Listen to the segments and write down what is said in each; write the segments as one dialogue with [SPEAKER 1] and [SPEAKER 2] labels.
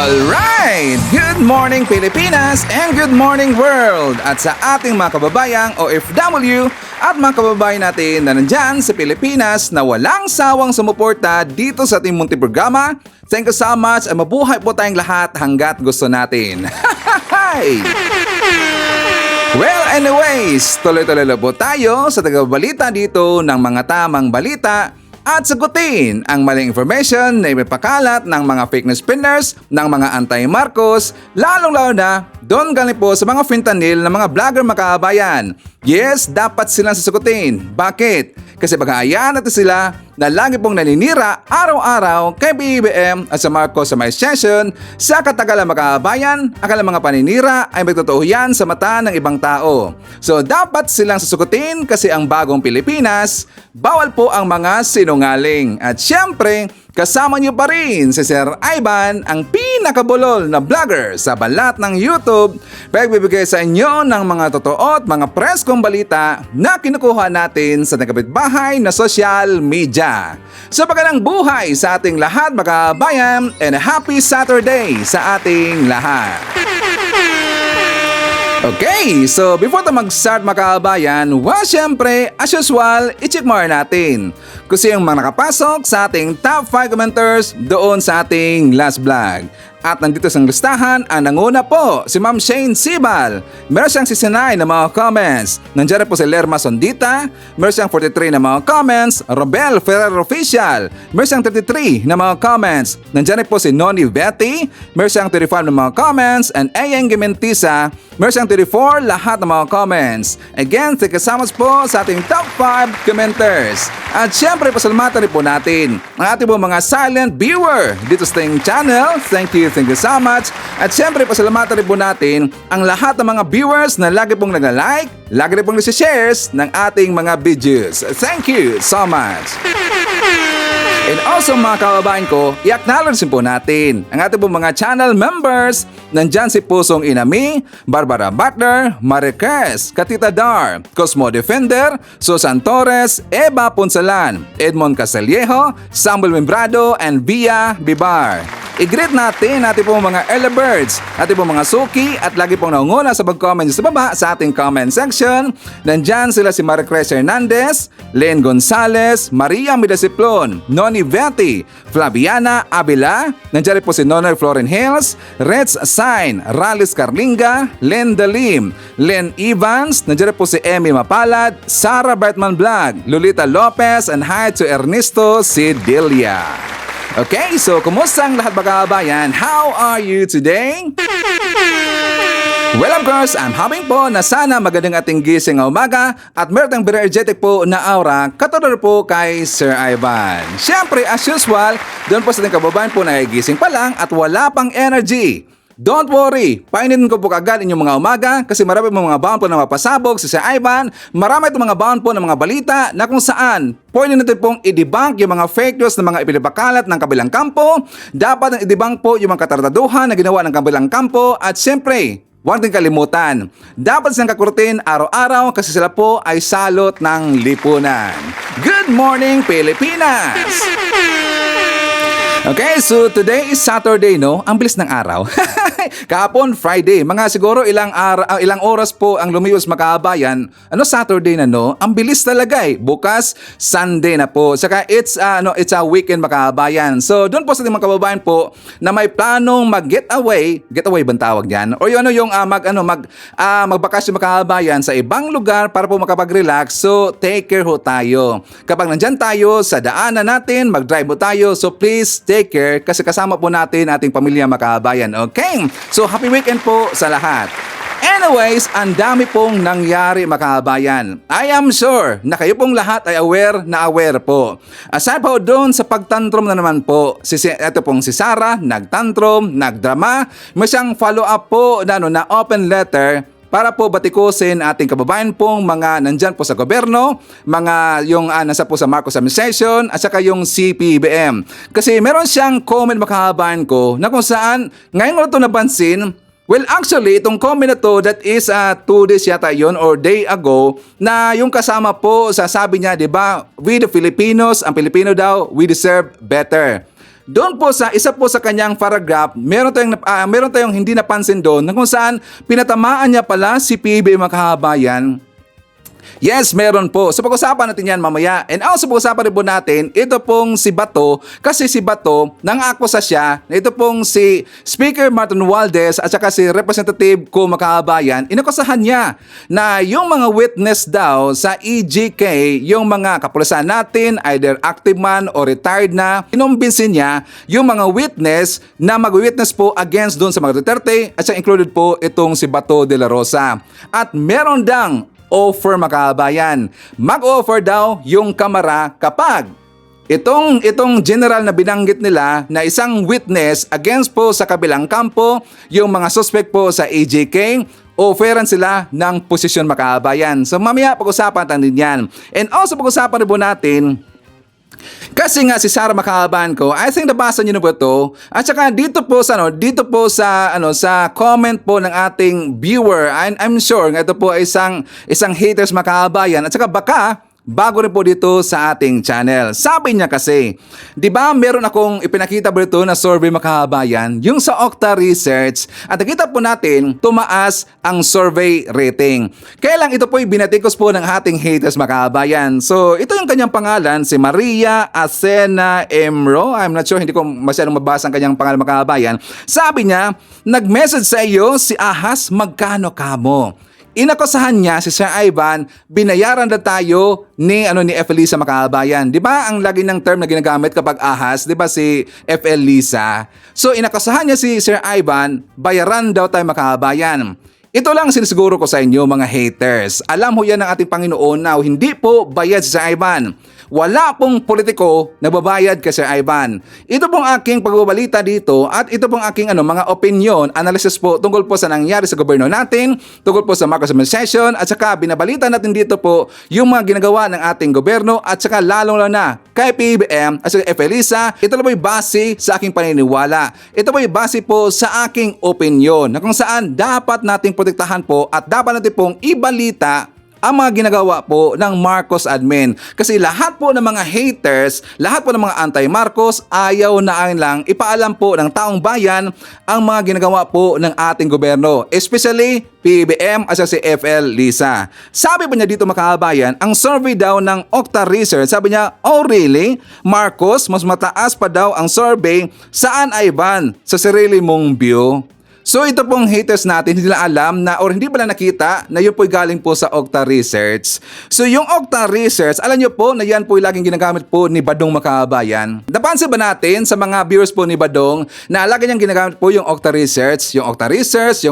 [SPEAKER 1] Alright! Good morning Pilipinas and good morning world! At sa ating mga kababayang OFW at mga kababayan natin na nandyan sa Pilipinas na walang sawang sumuporta dito sa ating munting programa, thank you so much at mabuhay po tayong lahat hanggat gusto natin. Well, anyways, tuloy-tuloy po tayo sa tagabalita dito ng mga tamang balita at sagutin ang maling information na ipapakalat ng mga fake news spinners, ng mga anti-Marcos, lalong-lalo na doon galing po sa mga fentanyl ng mga vlogger makaabayan. Yes, dapat silang sasagutin. Bakit? Kasi bagayan natin sila na lagi pong naninira araw-araw kay BBM at sa Marcos sa may session sa katagalan makaabayan, akala mga paninira ay magtotoo yan sa mata ng ibang tao. So dapat silang sasagutin kasi ang bagong Pilipinas, bawal po ang mga sinungaling. At syempre, kasama niyo pa rin si Sir Ivan, ang pinakabulol na vlogger sa balat ng YouTube, pagbibigay sa inyo ng mga totoo at mga preskong balita na kinukuha natin sa nakapitbahay na social media. So pagandang buhay sa ating lahat mga kabayan and a happy Saturday sa ating lahat. Okay, so before tayo mag-start mga kabayan, well, syempre, as usual, i-check more natin kung sino yung mga nakapasok sa ating top 5 commenters doon sa ating last vlog. At nandito sa listahan, ang nanguna po, si Ma'am Shane Sibal. Meron siyang 69 na mga comments. Nandiyan po si Lerma Sondita. Meron siyang 43 na mga comments. Robel Ferrer Official. Meron siyang 33 na mga comments. Nandiyan po si Noni Betty. Meron siyang 35 na mga comments. And Ayeng Gimentisa. Meron siyang 34 lahat ng mga comments. Again, thank you so much po sa ating top 5 commenters. At syempre, pasalamatan rin po natin ang ating po mga silent viewer dito sa ating channel. Thank you so much. At syempre, pasalamatan rin po natin ang lahat ng mga viewers na lagi pong nag-like, lagi rin pong nag-shares ng ating mga videos. Thank you so much. And also mga kababayan ko, i-acknowledge po natin ang ating pong mga channel members. Nandyan si Pusong Inami, Barbara Butler, Marquez, Katita Dar, Cosmo Defender, Susan Torres, Eva Punsalan, Edmond Casallejo, Samuel Membrado, and Via Bibar. I-greet natin pong mga early birds, ating pong mga suki at lagi pong naunguna sa pag-comment sa baba sa ating comment section. Nandyan sila si Maricruz Hernandez, Len Gonzalez, Maria Midasiplon, Noni Betty, Flaviana Abila, nandyan rin po si Nonor Floren Hills, Reds Sign, Ralis Carlinga, Len Dalim, Len Evans, nandyan rin po si Emmy Mapalad, Sarah Bertman Vlog, Lolita Lopez, and hi to Ernesto Sidilia. Okay, so kumusta ang lahat mga kabayan? How are you today? Well, of course, I'm hoping po na sana magandang ating gising ng umaga at meron tayong very energetic po na aura katulad po kay Sir Ivan. Siyempre, as usual, doon po sa ating kababayan po na gising pa lang at wala pang energy. Don't worry, painin ko po kagad inyong mga umaga kasi marami po mga baon po na mapasabog sa Sir Ivan. Marami itong mga baon po ng mga balita na kung saan pwede natin pong i-debunk yung mga fake news na mga ipinapakalat ng kabilang kampo. Dapat i-debunk po yung mga katardaduhan na ginawa ng kabilang kampo at siyempre, huwag din kalimutan, dapat silang kakurtin araw-araw kasi sila po ay salot ng lipunan. Good morning, Pilipinas! Okay, so today is Saturday, no? Ang bilis ng araw. Kahapon, Friday. Mga siguro ilang oras po ang lumiwas makabayan. Saturday na, no? Ang bilis talaga eh. Bukas, Sunday na po. Saka it's a weekend makabayan. So, doon po sa mga kababayan po na may planong mag-getaway. Getaway bang tawag diyan? O yung magbakasyon makabayan sa ibang lugar para po makapag-relax. So, take care ho tayo. Kapag nandyan tayo sa daanan natin, mag-drive ho tayo. So, please take care kasi kasama po natin ating pamilya makabayan. Okay? So, happy weekend po sa lahat. Anyways, ang dami pong nangyari makabayan. I am sure na kayo pong lahat ay aware po. Aside po doon sa pagtantrum na naman po, ito pong si Sarah, nagtantrum, nagdrama, may siyang follow-up po na open letter para po batikusin ating kababayan pong mga nandyan po sa gobyerno, mga yung nasa po sa Marcos administration at saka yung CPBM. Kasi meron siyang comment makahabayan ko na kung saan ngayon ko ito napansin. Well, actually, itong comment na to, that is 2 days yata yon or day ago, na yung kasama po, sasabi niya, di ba, we the Filipinos, ang Pilipino daw, we deserve better. doon po sa isa po sa kanyang paragraph, meron tayong hindi napansin doon na kung saan pinatamaan niya pala si PBBM mga kababayan. Yes, meron po. So pag-usapan natin yan mamaya. And also pag-usapan rin po natin, ito pong si Bato, kasi si Bato, nang-akusa siya na ito pong si Speaker Martin Romualdez at saka si Representative Ko Makabayan, inakusahan niya na yung mga witness daw sa EJK, yung mga kapulisan natin, either active man o retired na, kinumbinsin niya yung mga witness na mag-witness po against doon sa mga Duterte at saka included po itong si Bato de la Rosa. At meron dang offer mga kabayan. Mag-offer daw yung Kamara kapag itong general na binanggit nila na isang witness against po sa kabilang kampo, yung mga suspect po sa AJK, offeran sila ng posisyon mga kabayan. So mamaya pag-usapan natin yan. And also pag-usapan rin po natin, kasi nga si Sara Makahaban ko, I think nabasa niyo na po ito. At saka dito po sa comment po ng ating viewer, I'm sure nga ito po ay isang haters Makahabayan. At saka baka bago rin po dito sa ating channel. Sabi niya kasi, di ba meron akong ipinakita po dito na survey Makahabayan, yung sa Okta Research, at nakita po natin, tumaas ang survey rating. Kaya lang ito po ay binatikos po ng ating haters Makahabayan. So ito yung kanyang pangalan, si Maria Acena Emro. I'm not sure, hindi ko masyadong mabasa ang kanyang pangalan Makahabayan. Sabi niya, nag-message sa iyo si Ahas, magkano kamo? Inakusahan niya si Sir Ivan, binayaran na tayo ni FL Lisa Makabayan. 'Di ba ang lagi ng term na ginagamit kapag ahas, 'di ba si FL Lisa? So inakusahan niya si Sir Ivan, bayaran daw tayo Makabayan. Ito lang sinisiguro ko sa inyo mga haters. Alam ho yan ng ating Panginoon na hindi po bayad si Sir Ivan. Wala pong politiko na babayad kay Sir Ivan. Ito pong aking pagbabalita dito at ito pong aking mga opinion, analysis po tungkol po sa nangyari sa gobyerno natin, tungkol po sa Marcos administration at saka binabalita natin dito po yung mga ginagawa ng ating gobyerno at saka lalong-lalo na kay PBBM at saka FL Lisa. Ito po ay base sa aking paniniwala. Ito po ay base po sa aking opinion na kung saan dapat nating protektahan po at dapat natin pong ibalita ang mga ginagawa po ng Marcos admin. Kasi lahat po ng mga haters, lahat po ng mga anti-Marcos, ayaw na lang ipaalam po ng taong bayan ang mga ginagawa po ng ating gobyerno. Especially PBBM at si FL Lisa. Sabi pa niya dito makabayan, ang survey daw ng Okta Research, sabi niya, oh really? Marcos, mas mataas pa daw ang survey. Saan Ivan? Sa sarili mong view? So ito pong haters natin, hindi nila alam na or hindi pala nakita na yun po'y galing po sa Okta Research. So yung Okta Research, alam nyo po na yan po'y laging ginagamit po ni Badong Makabayan. Napansin ba natin sa mga viewers po ni Badong na lagi niyang ginagamit po yung Okta Research, yung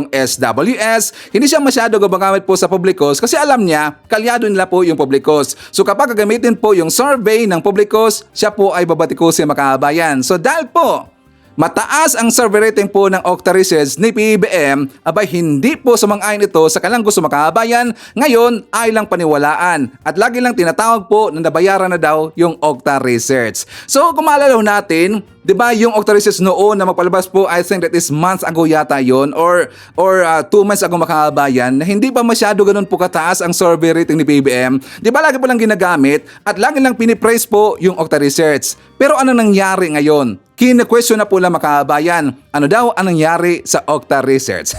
[SPEAKER 1] SWS, hindi siya masyado gumagamit po sa Publicos kasi alam niya, kalyado nila po yung Publicos. So kapag gagamitin po yung survey ng Publicos, siya po ay babatikusin Makabayan. So dahil po mataas ang survey rating po ng Okta Research ni PBBM, abay hindi po sumang-ayon ito sa kanilang gusto makabayan, ngayon ay lang paniwalaan at lagi lang tinatawag po na nabayaran na daw yung Okta Research. So kung maalala natin, di ba yung Okta Research noon na magpalabas po, I think that is months ago yata yon or 2 months ago makabayan, na hindi pa masyado ganun po kataas ang survey rating ni PBBM. Di ba lagi po lang ginagamit at lagi lang pinipraise po yung Okta Research. Pero ano nangyari ngayon? Kina-question na po lang makabayan. Ano daw ang nangyari sa Okta Research?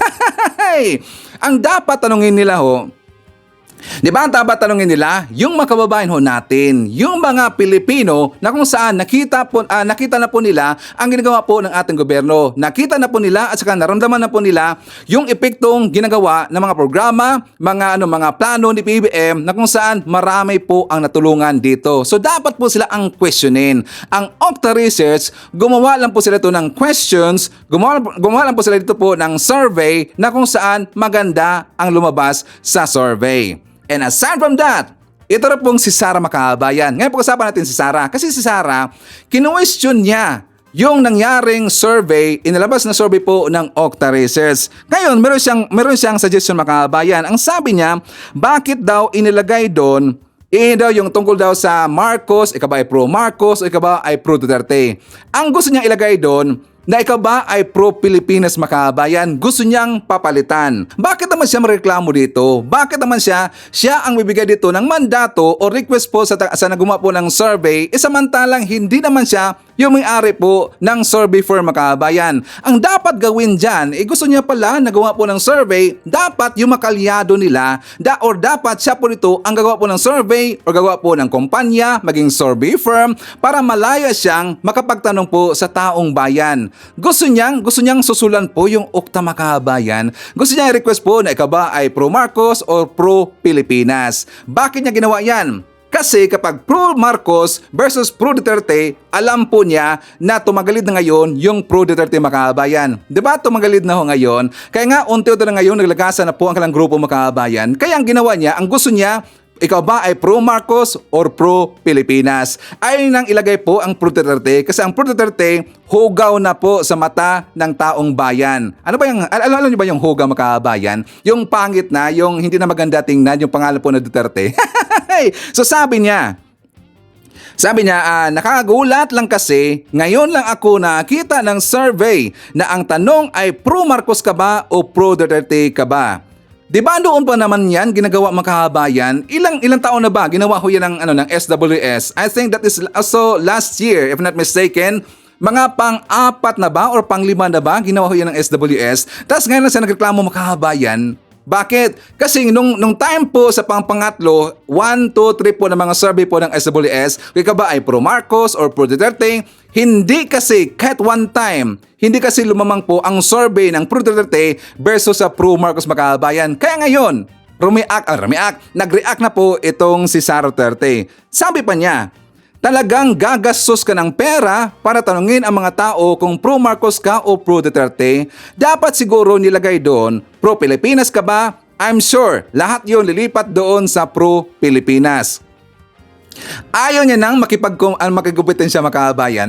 [SPEAKER 1] Ang dapat tanungin nila ho, di ba ang dapat tanungin nila, yung mga kababayan ho natin, yung mga Pilipino na kung saan nakita na po nila ang ginagawa po ng ating gobyerno. Nakita na po nila at saka naramdaman na po nila yung epektong ginagawa ng mga programa, mga plano ni PBBM na kung saan marami po ang natulungan dito. So dapat po sila ang questionin. Ang Okta Research, gumawa lang po sila ito ng questions, gumawa lang po sila dito po ng survey na kung saan maganda ang lumabas sa survey. And aside from that, ito rin pong si Sara Makabayan. Ngayon pag-usapan natin si Sara. Kasi si Sara, kinu-question niya yung nangyaring survey, inilabas na survey po ng Okta Research. Ngayon, meron siyang suggestion Makabayan. Ang sabi niya, bakit daw inilagay doon daw yung tungkol daw sa Marcos, ikaw ba ay pro Marcos o ikaw ba ay pro Duterte? Ang gusto niyang ilagay doon, na ikaw ba ay pro-Pilipinas Makabayan, gusto niyang papalitan. Bakit naman siya mareklamo dito? Bakit naman siya ang bibigay dito ng mandato o request po sa nagumawa po ng survey, samantalang hindi naman siya yung may-ari po ng survey firm mga kababayan. Ang dapat gawin dyan, gusto niya pala nagawa po ng survey, dapat yung makalyado nila, or dapat siya po nito ang gagawa po ng survey o gagawa po ng kumpanya, maging survey firm, para malaya siyang makapagtanong po sa taong bayan. Gusto niyang susulan po yung ukta mga kababayan. Gusto niya i-request po na ikaw ba ay pro Marcos or pro Pilipinas. Bakit niya ginawa yan? Kasi kapag pro Marcos versus pro Duterte, alam po niya na tumagalid na ngayon yung pro Duterte mga kababayan. Diba tumagalid na ho ngayon? Kaya nga unti-unti na ngayon naglagasan na po ang kanilang grupo mga kababayan. Kaya ang ginawa niya, ang gusto niya, ikaw ba ay pro Marcos or pro Pilipinas? Ayaw nang ilagay po ang pro Duterte kasi ang pro Duterte hugaw na po sa mata ng taong bayan. Ano ba yung, alam niyo ba yung hugaw mga kababayan? Yung pangit na, yung hindi na maganda tingnan, yung pangalan po na Duterte. So sabi niya, nakakagulat lang kasi ngayon lang ako nakita ng survey na ang tanong ay pro Marcos ka ba o pro Duterte ka ba? Diba doon pa naman yan ginagawa mga kababayan? Ilang taon na ba ginawa ho yan ng SWS? I think that is also last year if not mistaken. Mga pang-4 na ba or pang-5 na ba ginawa ho yan ng SWS? Tapos ngayon na siya nagreklamo mga kababayan. Bakit? Kasi nung time po sa pang-pangatlo, 1, 2, 3 po ng mga survey po ng SWS, kaya ba ay pro Marcos or pro Duterte, hindi kasi kahit one time, hindi kasi lumamang po ang survey ng pro Duterte versus sa pro Marcos mga kababayan. Kaya ngayon, nag-react na po itong si Sara Duterte. Sabi pa niya, talagang gagastos ka ng pera para tanungin ang mga tao kung pro Marcos ka o pro Duterte. Dapat siguro nilagay doon, pro Pilipinas ka ba? I'm sure lahat yon lilipat doon sa pro Pilipinas. Ayaw niya nang makigumpetensya mga kababayan.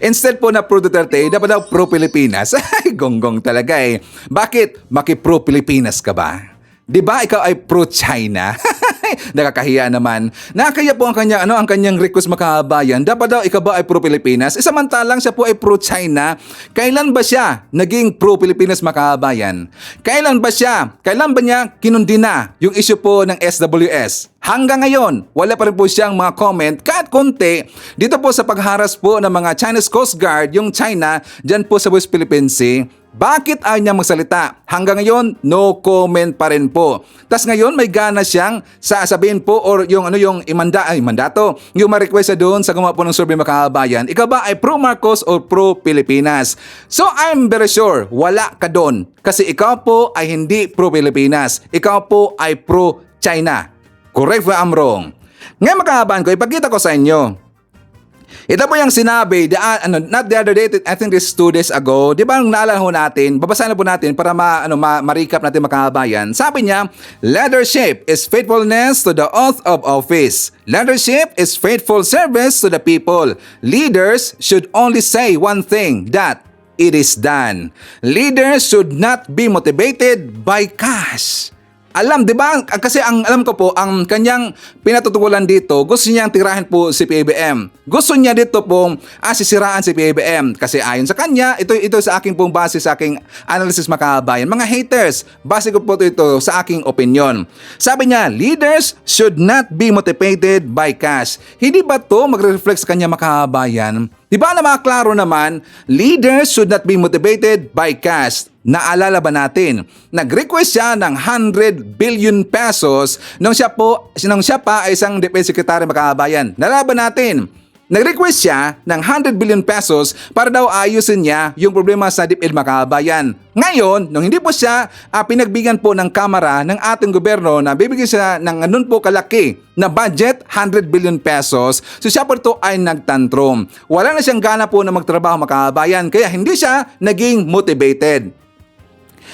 [SPEAKER 1] Instead po na pro Duterte, dapat daw pro Pilipinas. Ay, gonggong talaga eh. Bakit? Maki-pro Pilipinas ka ba? Diba ikaw ay pro China? Nakakahiya naman. Nakakaya po ang kanyang request mga kababayan. Dapat daw ikaw ba ay pro Pilipinas? Samantalang siya po ay pro China. Kailan ba siya naging pro Pilipinas mga kababayan? Kailan ba niya kinundi na yung issue po ng SWS? Hanggang ngayon, wala pa rin po siyang mga comment kahit konti dito po sa pagharas po ng mga Chinese Coast Guard, yung China, dyan po sa West Philippine Sea. Bakit ayaw niya magsalita? Hanggang ngayon, no comment pa rin po. Tas ngayon, may gana siyang sasabihin po or yung mandato, yung ma-request doon sa gumawa po ng survey mga kababayan. Ikaw ba ay pro Marcos or pro Pilipinas? So I'm very sure, wala ka doon. Kasi ikaw po ay hindi pro Pilipinas. Ikaw po ay pro China. Correct or I'm wrong? Ngayon mga kababayan ko, ipakita ko sa inyo. Ito po yung sinabi, not the other day, I think this 2 days ago, di ba naalala ho natin, babasahin na po natin para ma-recap natin mga kababayan. Sabi niya, leadership is faithfulness to the oath of office. Leadership is faithful service to the people. Leaders should only say one thing, that it is done. Leaders should not be motivated by cash. Alam, di ba? Kasi alam ko po, ang kanyang pinatutugulan dito, gusto niyang tirahin po si PBBM. Gusto niya dito pong sisiraan si PBBM. Kasi ayon sa kanya, ito sa aking pong base, sa aking analysis mga kababayan. Mga haters, base ko po ito sa aking opinion. Sabi niya, leaders should not be motivated by cash. Hindi ba to magre-reflect sa kanya mga kababayan? Di ba na makaklaro naman, leaders should not be motivated by cash. Naalala ba natin? Nag-request siya ng 100 billion pesos nung siya pa ay isang Defense Secretary mga kababayan. Naalala ba natin? Nag-request siya ng 100 billion pesos para daw ayusin niya yung problema sa DepEd mga kababayan. Ngayon, nung hindi po siya pinagbigyan po ng Kamara ng ating gobyerno na bibigyan siya ng ganun po kalaki na budget, 100 billion pesos, so siya po ito ay nagtantrum. Wala na siyang gana po na magtrabaho mga kababayan, kaya hindi siya naging motivated.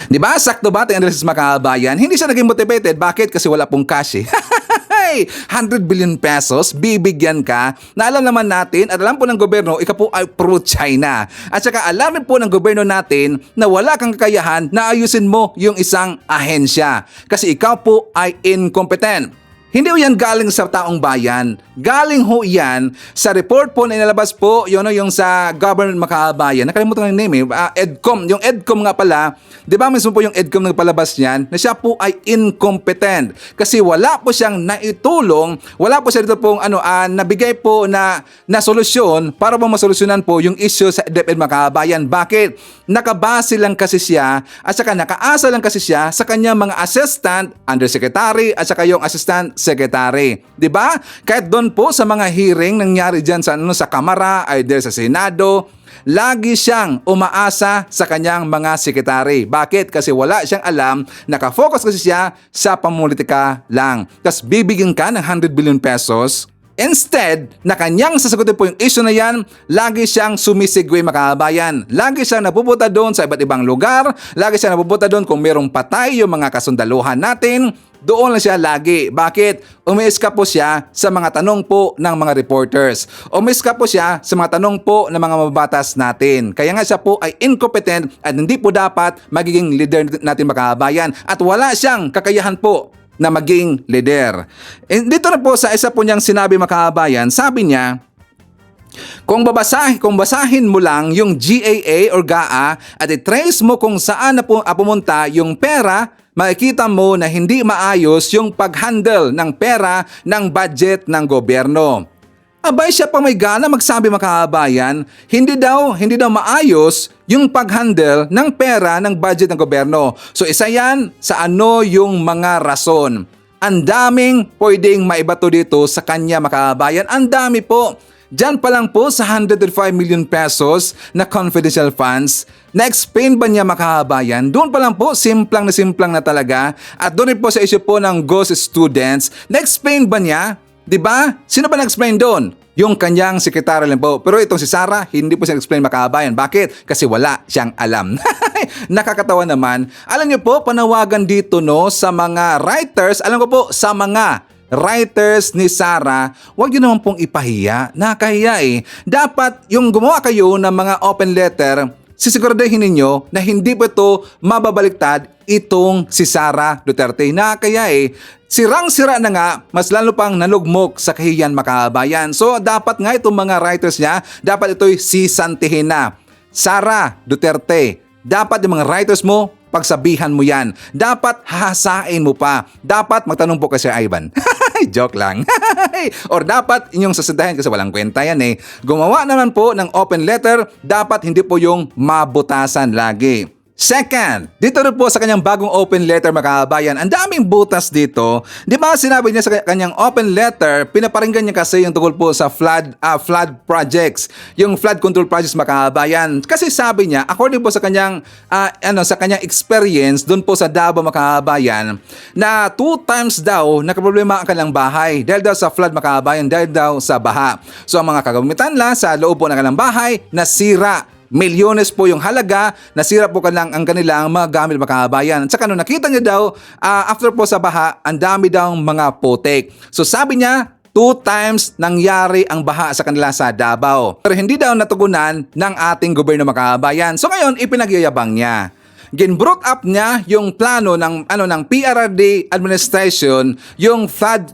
[SPEAKER 1] Di ba? Sakto ba ito ang analysis mga kababayan? Hindi siya naging motivated. Bakit? Kasi wala pong cash eh. 100 billion pesos, bibigyan ka, na alam naman natin at alam po ng gobyerno, ikaw po ay pro-China. At saka alam rin po ng gobyerno natin na wala kang kakayahan na ayusin mo yung isang ahensya. Kasi ikaw po ay incompetent. Hindi ho yan galing sa taong bayan. Galing ho yan sa report po na inalabas po yung sa government makabayan. Nakalimutan ko yung name EDCOM. Yung EDCOM nga pala, di ba mismo po yung EDCOM nagpalabas niyan na siya po ay incompetent. Kasi wala po siyang naitulong, wala po siya dito pong nabigay po na solusyon para po masolusyonan po yung issue sa DepEd makabayan. Bakit? Nakabase lang kasi siya at saka nakaasa lang kasi siya sa kanyang mga assistant, undersecretary at saka yung assistant secretary. 'Di ba? Kahit doon po sa mga hearing nangyari diyan sa Kamara, either sa Senado, lagi siyang umaasa sa kanyang mga sekretary. Bakit? Kasi wala siyang alam, nakafocus kasi siya sa pamulitika lang. Tapos bibigyan ka ng 100 billion pesos. Instead, na kanyang sasagutin po yung issue na yan, lagi siyang sumisigwi makabayan. Lagi siyang napupunta doon sa iba't ibang lugar. Lagi siyang napupunta doon kung mayroong patay yung mga kasundaluhan natin. Doon lang siya lagi. Bakit? Umiiska po siya sa mga tanong po ng mga reporters. Umiiska po siya sa mga tanong po ng mga mababatas natin. Kaya nga siya po ay incompetent at hindi po dapat magiging leader natin makabayan. At wala siyang kakayahan po na maging leader. Dito na po sa isa po niyang sinabi makabayan, sabi niya, kung basahin mo lang yung GAA or GAA at i-trace mo kung saan na pumunta yung pera, makikita mo na hindi maayos yung pag-handle ng pera ng budget ng gobyerno. Abay siya pa may gana magsabi makabayan, hindi daw maayos yung pag-handle ng pera ng budget ng gobyerno. So isa yan sa yung mga rason. Ang daming pwedeng maibato dito sa kanya makabayan. Ang dami po. Diyan pa lang po sa 105 million pesos na confidential funds, na-explain ba niya makabayan? Doon pa lang po, simplang na talaga. At doon rin po sa issue po ng ghost students, na-explain ba niya? Diba? Sino ba nag-explain doon? Yung kanyang sekretary lang po. Pero itong si Sara, hindi po siya explain makabayan. Bakit? Kasi wala siyang alam. Nakakatawa naman. Alam niyo po, panawagan dito sa mga writers, alam ko po, sa mga writers ni Sara, huwag yun naman pong ipahiya. Nakahiya Dapat yung gumawa kayo ng mga open letter, sisiguraduhin ninyo na hindi po ito mababaliktad itong si Sara Duterte. Kaya sirang-sira na nga, mas lalo pang nalugmok sa kahiyan makabayan. So dapat nga itong mga writers niya, dapat ito'y sisantihin na. Sara Duterte, dapat yung mga writers mo, pagsabihan mo yan. Dapat hahasain mo pa. Dapat magtanong po kasi Ivan. Joke lang. Or dapat inyong sasandahin kasi walang kwenta yan Gumawa naman po ng open letter, dapat hindi po yung mabutasan lagi. Second, dito rin po sa kanyang bagong open letter makabayan, ang daming butas dito. Di ba sinabi niya sa kanyang open letter, pinaparinggan niya kasi yung tungkol po sa flood projects, yung flood control projects makabayan. Kasi sabi niya, according po sa kanyang sa kanyang experience doon po sa Davao makabayan, na 2 times daw nakaproblema ang kanilang bahay dahil daw sa flood makabayan, dahil daw sa baha. So ang mga kagamitan lang sa loob po ng kanilang bahay nasira. Milyones po yung halaga, nasira po ang kanilang mga gamit makabayan. At saka nung nakita niya daw, after po sa baha, ang dami daw mga putik. So sabi niya, 2 times nangyari ang baha sa kanila sa Davao. Pero hindi daw natugunan ng ating gobyerno makabayan. So ngayon, ipinagyayabang niya. Ginbrought up niya yung plano ng PRRD administration, yung flood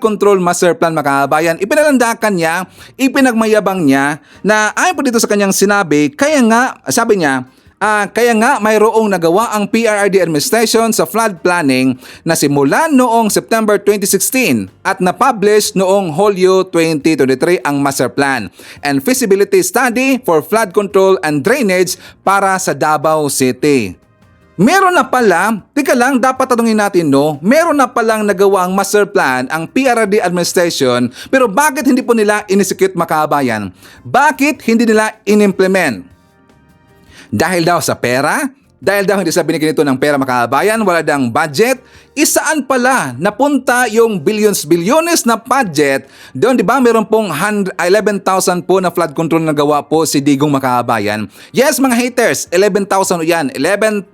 [SPEAKER 1] control master plan makabayan. Ipinalandakan niya, ipinagmayabang niya na ayon po dito sa kanyang sinabi, kaya nga sabi niya, kaya nga mayroong nagawa ang PRRD administration sa flood planning na simulan noong September 2016 at na-publish noong Hulyo 2023 ang master plan and feasibility study for flood control and drainage para sa Davao City. Meron na pala, tika lang, dapat tanungin natin meron na palang nagawa ang master plan ang PRRD administration, pero bakit hindi po nila in-execute makabayan? Bakit hindi nila in-implement? Dahil daw sa pera? Dahil daw hindi sa binigyan nito ng pera makabayan, wala dang budget? Isaan pala napunta yung billions na budget? Doon, di ba, meron pong 11,000 po na flood control na gawa po si Digong makabayan. Yes, mga haters, 11,000 yan. 11,000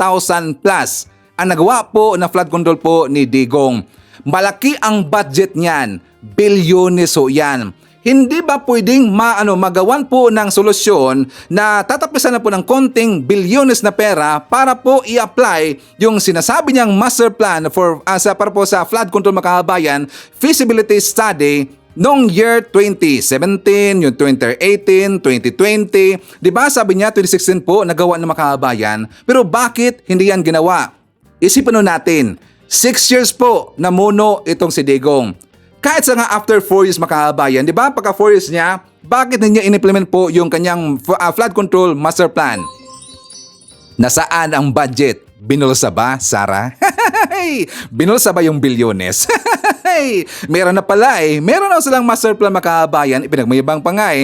[SPEAKER 1] plus ang nagawa po na flood control po ni Digong. Malaki ang budget niyan. Bilyones yan. hindi ba pwedeng magawan po ng solusyon na tatapisan na po ng konting bilyones na pera para po i-apply yung sinasabi niyang master plan para po sa flood control mga kababayan, feasibility study noong year 2017, yung 2018, 2020. Diba sabi niya 2016 po nagawa ng mga kababayan, pero bakit hindi yan ginawa? Isipin natin, 6 years po namuno itong si Digong. Kahit sa nga after 4 years makahabayan, di ba? Pagka 4 years niya, bakit hindi niya in-implement po yung kanyang flood control master plan? Nasaan ang budget? Binulsa ba, Sarah? Binulsa ba yung bilyones? Meron na pala Meron na silang master plan makahabayan, ipinagmayabang pa nga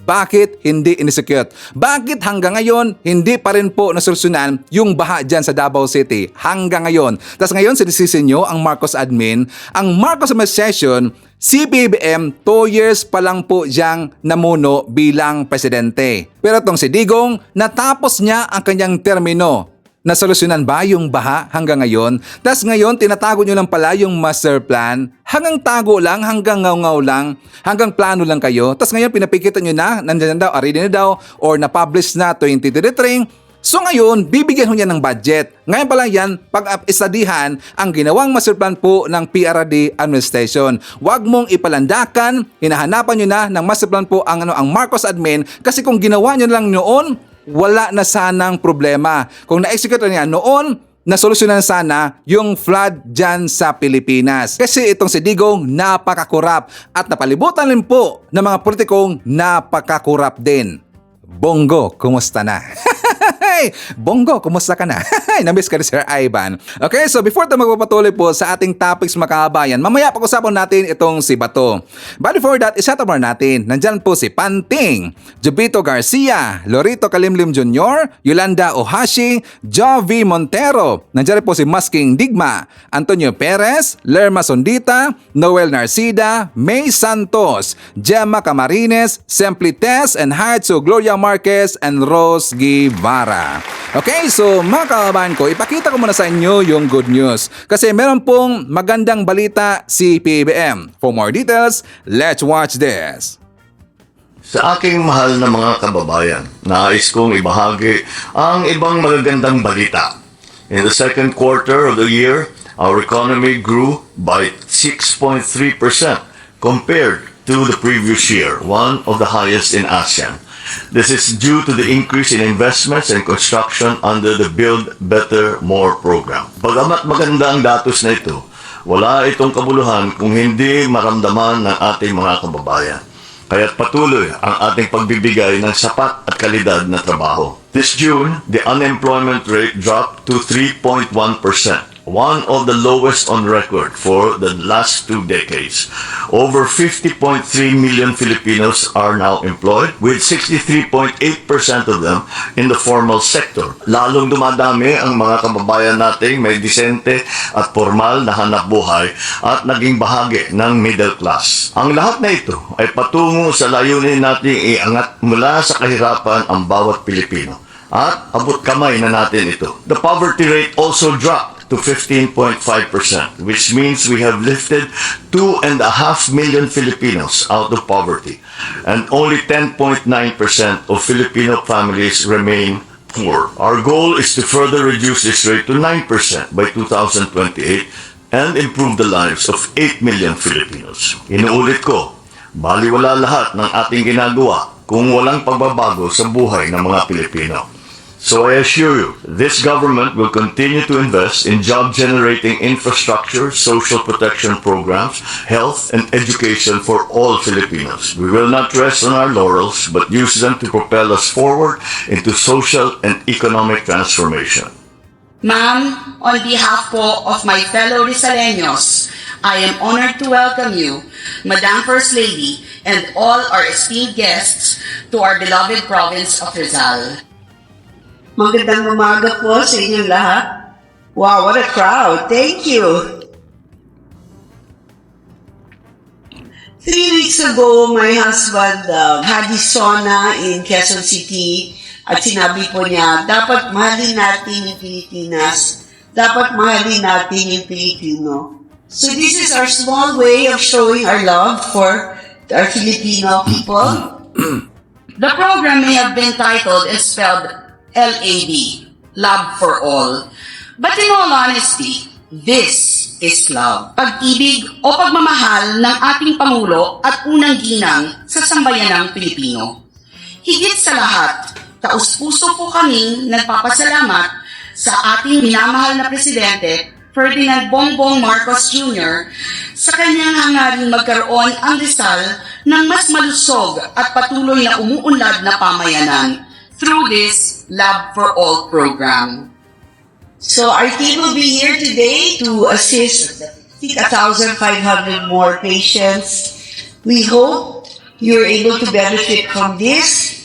[SPEAKER 1] Bakit hindi in-execute? Bakit hanggang ngayon hindi pa rin po nasolusyonan yung baha dyan sa Davao City? Hanggang ngayon. Tapos ngayon sinisisi nyo ang Marcos admin. Ang Marcos administration, si PBBM 2 years pa lang po diyang namuno bilang presidente. Pero itong si Digong, natapos niya ang kanyang termino. Nasolusyonan ba yung baha hanggang ngayon? Tapos ngayon, tinatago nyo lang pala yung master plan. Hanggang tago lang, hanggang ngaw-ngaw lang, hanggang plano lang kayo. Tapos ngayon, pinapikitan nyo na, nandiyan na daw, already na daw, or na-publish na 2023. So ngayon, bibigyan ho niya ng budget. Ngayon pa lang yan, pag-istadihan ang ginawang master plan po ng PRRD administration. Huwag mong ipalandakan, hinahanapan nyo na ng master plan po ang Marcos admin, kasi kung ginawa nyo lang noon, wala na sanang problema. Kung na-execute niya noon, nasolusyonan sana yung flood dyan sa Pilipinas. Kasi itong si Digong napakakurap at napalibutan rin po ng mga politikong napakakurap din. Bongo, kumusta na? Bongo, kumusta ka na? Namiss ka ni Sir Ivan. Okay, so before tayo magpapatuloy po sa ating topics mga kababayan, mamaya pag-usapan natin itong si Bato. But before that, isatabar natin. Nandyan po si Panting, Jubito Garcia, Lorito Kalimlim Jr., Yolanda Ohashi, Jovi Montero. Nandyan po si Masking Digma, Antonio Perez, Lerma Sondita, Noel Narcida, May Santos, Gemma Camarines, Simply Tess, and hi to Gloria Marquez and Rose Guevara. Okay, so mga kababayan ko, ipakita ko muna sa inyo yung good news. Kasi meron pong magandang balita si PBBM. For more details, let's watch this.
[SPEAKER 2] Sa aking mahal na mga kababayan, nais kong ibahagi ang ibang magagandang balita. In the second quarter of the year, our economy grew by 6.3% compared to the previous year, one of the highest in ASEAN. This is due to the increase in investments and construction under the Build Better More program. Bagamat maganda ang datos na ito, wala itong kabuluhan kung hindi maramdaman ng ating mga kababayan. Kaya't patuloy ang ating pagbibigay ng sapat at kalidad na trabaho. This June, the unemployment rate dropped to 3.1%. One of the lowest on record for the last 2 decades. Over 50.3 million Filipinos are now employed, with 63.8% of them in the formal sector. Lalong dumadami ang mga kababayan nating may disente at formal na hanapbuhay at naging bahagi ng middle class. Ang lahat na ito ay patungo sa layunin nating iangat mula sa kahirapan ang bawat Pilipino. At abot kamay na natin ito. The poverty rate also dropped to 15.5%, which means we have lifted 2.5 million Filipinos out of poverty, and only 10.9% of Filipino families remain poor. Our goal is to further reduce this rate to 9% by 2028 and improve the lives of 8 million Filipinos. Inuulit ko, baliwala lahat ng ating ginagawa kung walang pagbabago sa buhay ng mga Pilipino. So I assure you, this government will continue to invest in job-generating infrastructure, social protection programs, health, and education for all Filipinos. We will not rest on our laurels, but use them to propel us forward into social and economic transformation.
[SPEAKER 3] Ma'am, on behalf po of my fellow Rizaleños, I am honored to welcome you, Madam First Lady, and all our esteemed guests to our beloved province of Rizal.
[SPEAKER 4] Magandang umaga po sa inyong lahat. Wow, what a crowd. Thank you. 3 weeks ago, my husband had his sauna in Quezon City at sinabi po niya, dapat mahalin natin yung Pilipinas. Dapat mahalin natin yung Pilipino. So this is our small way of showing our love for our Filipino people.
[SPEAKER 3] The program may have been titled and spelled LAB, Love for All. But in all honesty, this is love. Pag-ibig o pagmamahal ng ating Pangulo at unang ginang sa sambayanang Pilipino. Higit sa lahat, taus-puso po kaming nagpapasalamat sa ating minamahal na Presidente, Ferdinand Bongbong Marcos Jr., sa kanyang hangaring magkaroon ang Rizal ng mas malusog at patuloy na umuunlad na pamayanan through this Love for All program.
[SPEAKER 4] So our team will be here today to assist, I think, 1,500 more patients. We hope you're able to benefit from this.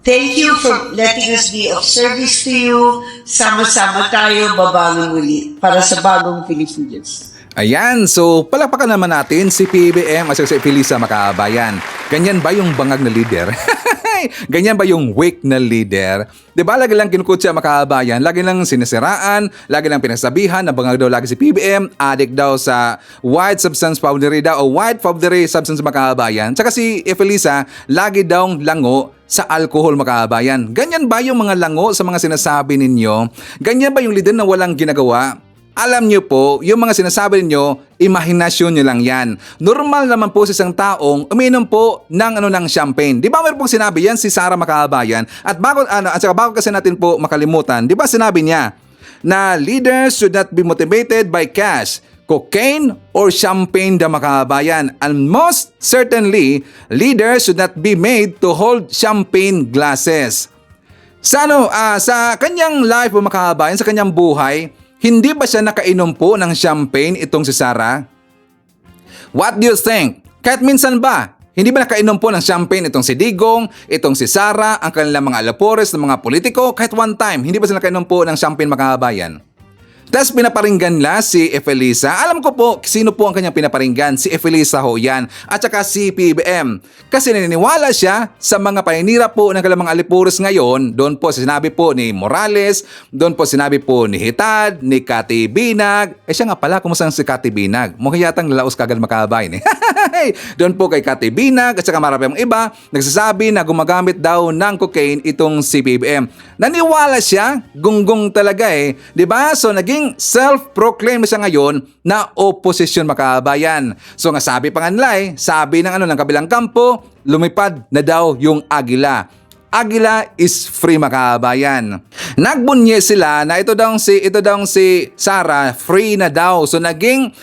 [SPEAKER 4] Thank you for letting us be of service to you. Sama-sama tayo, babangon muli para sa bagong Pilipinas.
[SPEAKER 1] Ayan, so palakpakan naman natin si PBM at si Felisa Makabayan. Ganyan ba yung bangag na leader? Ganyan ba yung weak na leader? Diba lagi lang kinukutsa Makabayan, lagi lang sinisiraan, lagi lang pinasabihan na bangag daw lagi si PBM, addict daw sa white substance powdery daw o white powdery substance Makabayan. Tsaka si Felisa, lagi daw lango sa alcohol Makabayan. Ganyan ba yung mga lango sa mga sinasabi ninyo? Ganyan ba yung leader na walang ginagawa? Alam nyo po, yung mga sinasabi niyo, imahinasyon nyo lang yan. Normal naman po sa isang taong uminom po ng champagne. Di ba meron pong sinabi yan si Sara Makabayan? At bago kasi natin po makalimutan, di ba sinabi niya na leaders should not be motivated by cash, cocaine, or champagne daw Makabayan. And most certainly, leaders should not be made to hold champagne glasses. Sa kanyang life po Makabayan, sa kanyang buhay, hindi ba siya nakainom po ng champagne itong si Sara? What do you think? Kahit minsan ba, hindi ba nakainom po ng champagne itong si Digong, itong si Sara, ang kanilang mga alapores ng mga politiko? Kahit one time, hindi ba sila nakainom po ng champagne Makabayan? Tapos pinaparinggan nila si Felisa. Alam ko po sino po ang kanyang pinaparinggan. Si Felisa ho yan. At saka si PBM. Kasi naniniwala siya sa mga paninira po ng kalamang alipures ngayon. Doon po sinabi po ni Morales. Doon po sinabi po ni Hitad, ni Cathy Binag. Siya nga pala, kumusta si Cathy Binag? Mukhang yatang lalaos kagad Makabayan eh. Doon po kay Cathy Binag at saka marami ang iba. Nagsasabi na gumagamit daw ng cocaine itong si PBM. Naniwala siya. Gunggong talaga eh. Diba? So naging self-proclaim siya ngayon na oposisyon Makabayan. So nga sabi pa nga nila sabi ng kabilang kampo, lumipad na daw yung Agila. Agila is free Makabayan. Nagbunye sila na ito daw si Sara free na daw. So naging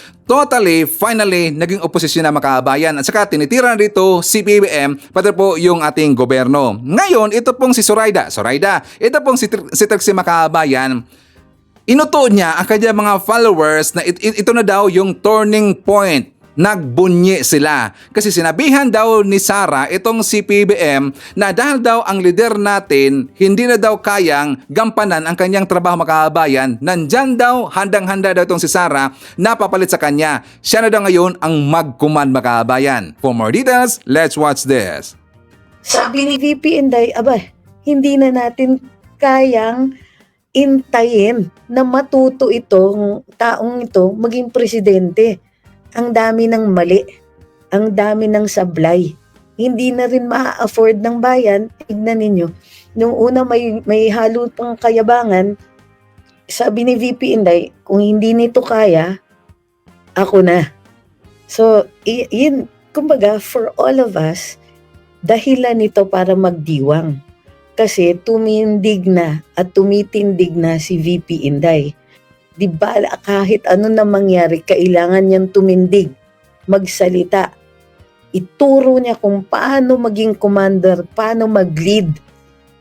[SPEAKER 1] finally, naging oposisyon na Makabayan. At saka tinitira na dito si PBM, pati po yung ating gobyerno. Ngayon, ito pong si Zoraida, ito pong si Trixie Makabayan, inuto niya ang kanyang mga followers na ito na daw yung turning point. Nagbunyi sila. Kasi sinabihan daw ni Sara itong si PBM na dahil daw ang leader natin hindi na daw kayang gampanan ang kanyang trabaho Makabayan, nandyan daw, handang-handa daw itong si Sara na papalit sa kanya. Siya na daw ngayon ang mag-command Makabayan. For more details, let's watch this.
[SPEAKER 5] Sabi ni VP Inday, hindi na natin kayang intayin na matuto itong taong ito maging presidente. Ang dami ng mali, ang dami ng sablay. Hindi na rin ma-afford ng bayan. Tignan ninyo, nung una may halo pang kayabangan, sabi ni VP Inday, kung hindi nito kaya, ako na. So, yun, kumbaga, for all of us, dahilan nito para magdiwang. Kasi tumindig na at tumitindig na si VP Inday. Di ba kahit ano na mangyari, kailangan niyang tumindig, magsalita. Ituro niya kung paano maging commander, paano mag-lead.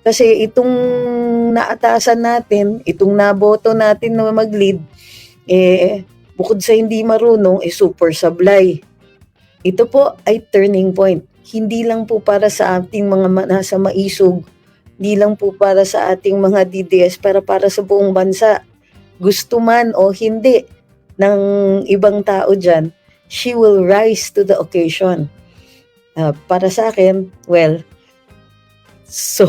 [SPEAKER 5] Kasi itong naatasan natin, itong naboto natin na mag-lead, bukod sa hindi marunong, super sablay. Ito po ay turning point. Hindi lang po para sa ating mga nasa maisog, hindi lang po para sa ating mga DDS, para sa buong bansa. Gusto man o hindi ng ibang tao dyan, she will rise to the occasion. Para sa akin, well, so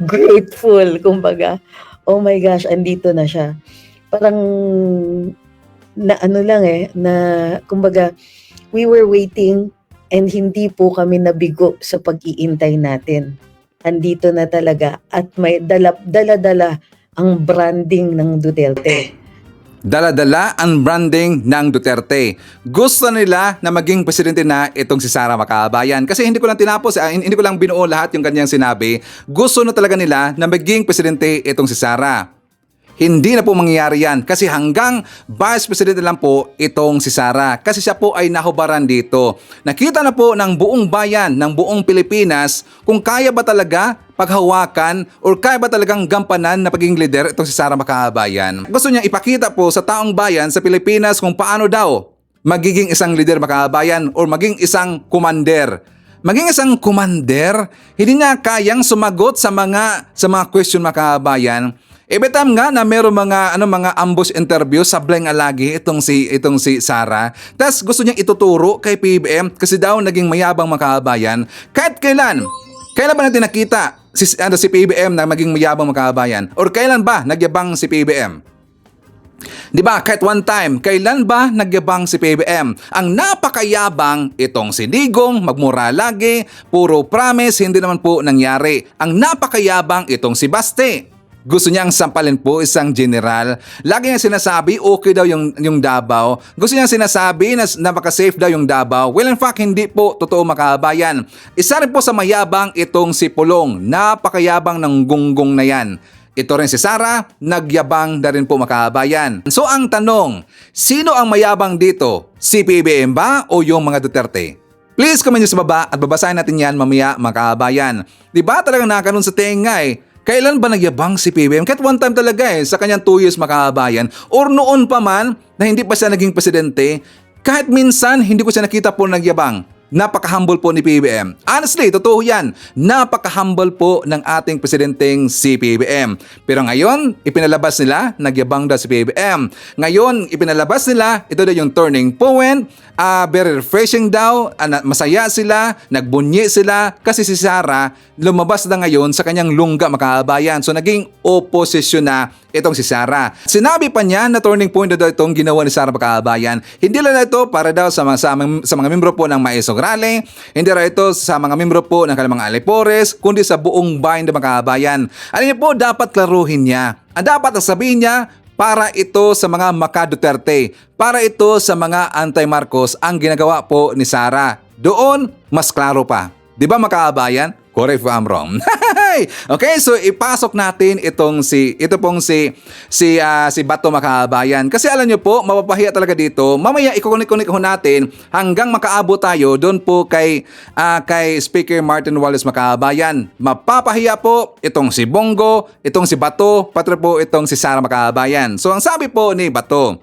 [SPEAKER 5] grateful, kumbaga. Oh my gosh, andito na siya. Parang na kumbaga, we were waiting And hindi po kami nabigo sa pag-iintay natin. Andito na talaga at may dala-dala ang branding ng Duterte.
[SPEAKER 1] Dala-dala ang branding ng Duterte. Gusto nila na maging presidente na itong si Sara Makabayan. Kasi hindi ko lang tinapos, hindi ko lang binuo lahat yung kanyang sinabi. Gusto na talaga nila na maging presidente itong si Sara. Hindi na po mangyayari yan kasi hanggang Vice President lang po itong si Sara kasi siya po ay nahubaran dito. Nakita na po ng buong bayan, ng buong Pilipinas kung kaya ba talaga paghawakan or kaya ba talagang gampanan na pagiging leader itong si Sara Makabayan. Gusto niya ipakita po sa taong bayan sa Pilipinas kung paano daw magiging isang leader Makabayan or maging isang commander. Maging isang commander, hindi niya kayang sumagot sa mga question Makabayan. Every time nga na meron mga ambush interview, sableng alagi itong si Sara. Tas gusto niyang ituturo kay PBM kasi daw naging mayabang Makabayan. Kahit kailan ba natin nakita si PBM na maging mayabang Makabayan? Or kailan ba nagyabang si PBM? Di ba? Kahit one time, kailan ba nagyabang si PBM? Ang napakayabang itong si Digong, magmura lagi, puro promise, hindi naman po nangyari. Ang napakayabang itong si Baste. Gusto niyang sampalin po isang general. Lagi niyang sinasabi, okay daw yung Davao. Gusto niyang sinasabi na napaka-safe daw yung Davao. Well, in fact, hindi po totoo Makabayan. Isa rin po sa mayabang itong si Pulong. Napakayabang ng gunggong na yan. Ito rin si Sara, nagyabang na rin po Makabayan. So ang tanong, sino ang mayabang dito? Si PBM ba o yung mga Duterte? Please comment nyo sa baba at babasahin natin yan mamaya Makabayan. Diba talagang nakakaroon sa tenga eh? Kailan ba nagyabang si PBM? Kahit one time talaga sa kanyang 2 years Makabayan or noon pa man na hindi pa siya naging presidente, kahit minsan hindi ko siya nakita po nagyabang. Napaka-humble po ni PBM. Honestly, totoo yan. Napaka-humble po ng ating presidenteng si PBM. Pero ngayon, ipinalabas nila, nagyabang daw si PBM. Ngayon, ipinalabas nila, ito daw yung turning point. Very refreshing daw. Masaya sila, nagbunyi sila. Kasi si Sara, lumabas na ngayon sa kanyang lungga Makabayan. So, naging oposisyon na itong si Sara. Sinabi pa niya na turning point daw itong ginawa ni Sara Makabayan. Hindi lang ito para daw sa mga membro po ng Maesong Rally, hindi rin ito sa mga membro po ng kalamang Alipores, kundi sa buong bayan ng Makabayan. Alam niyo po, dapat klaruhin niya. Ang dapat sabihin niya, para ito sa mga Maka-Duterte, para ito sa mga anti-Marcos ang ginagawa po ni Sara. Doon, mas klaro pa. Di ba Makabayan? Correct if I'm wrong. Okay, so ipasok natin ito pong si Bato Makabayan. Kasi alam niyo po, mapapahiya talaga dito. Mamaya ikukunik-kunik ho natin hanggang makaabot tayo doon po kay Speaker Martin Wallace Makabayan. Mapapahiya po itong si Bongo, itong si Bato, pati po itong si Sara Makabayan. So ang sabi po ni Bato,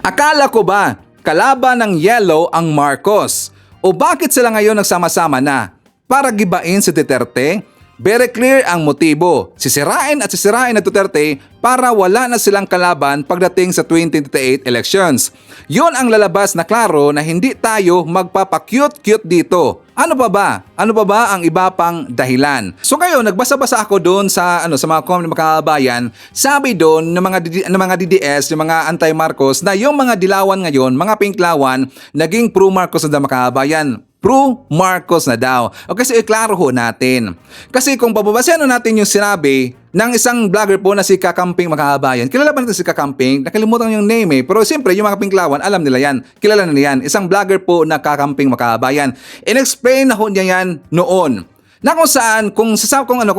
[SPEAKER 1] akala ko ba kalaban ng yellow ang Marcos? O bakit sila ngayon nagsama-sama na? Para gibain si Duterte? Very clear ang motibo. Sisirain na Duterte para wala na silang kalaban pagdating sa 2028 elections. Yun ang lalabas na klaro na hindi tayo magpapa-cute-cute dito. Ano pa ba? Ano pa ba ang iba pang dahilan? So ngayon, nagbasa-basa ako doon sa mga comment ng Makabayan. Sabi doon ng mga DDS, yung mga anti-Marcos, na yung mga dilawan ngayon, mga pinklawan, naging pro-Marcos na Makabayan. Pro-Marcos na daw. Okay, so iklaro ho natin. Kasi kung pababasahin natin yung sinabi ng isang vlogger po na si Kakamping Makabayan. Kilala ba natin si Kakamping? Nakalimutan yung name eh. Pero siyempre, yung mga pinklawan, alam nila yan. Kilala nila yan. Isang vlogger po na Kakamping Makabayan. In-explain na ho niya yan noon. Na kung saan, kung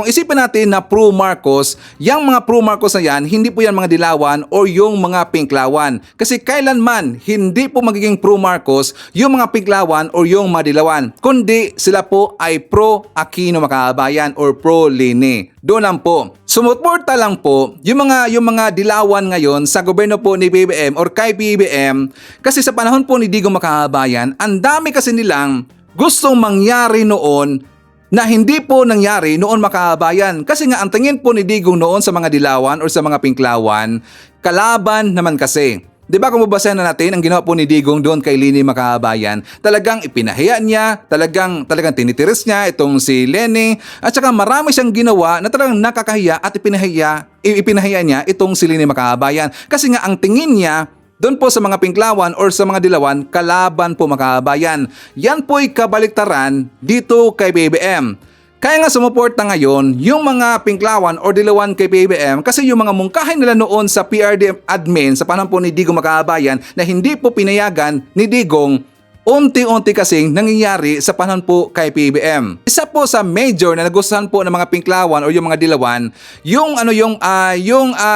[SPEAKER 1] isipin natin na pro-Marcos, yung mga pro-Marcos na yan, hindi po yan mga dilawan o yung mga pinklawan. Kasi kailanman, hindi po magiging pro-Marcos yung mga pinklawan o yung mga dilawan. Kundi sila po ay pro-Aquino Makabayan or pro-Lini. Doon lang po. Sumuporta lang po yung mga dilawan ngayon sa gobyerno po ni PBM or kay PBM. Kasi sa panahon po ni Digong Makabayan, ang dami kasi nilang gustong mangyari noon na hindi po nangyari noon Makabayan. Kasi nga ang tingin po ni Digong noon sa mga dilawan o sa mga pinklawan, kalaban naman kasi. Diba kung babasahin na natin ang ginawa po ni Digong doon kay Leni Makabayan, talagang ipinahiya niya, talagang tinitiris niya itong si Leni, at saka marami siyang ginawa na talagang nakakahiya at ipinahiya niya itong si Leni Makabayan. Kasi nga ang tingin niya, doon po sa mga Pinklawan or sa mga Dilawan, kalaban po mga kababayan. Yan po'y kabaliktaran dito kay BBM. Kaya nga sumuporta ngayon yung mga Pinklawan or Dilawan kay BBM kasi yung mga mungkahin nila noon sa PRD admin sa panahon po ni Digong mga kababayan na hindi po pinayagan ni Digong, unti-unti kasing nangyayari sa panahon po kay PBM. Isa po sa major na nagustuhan po ng mga Pinklawan o yung mga Dilawan, yung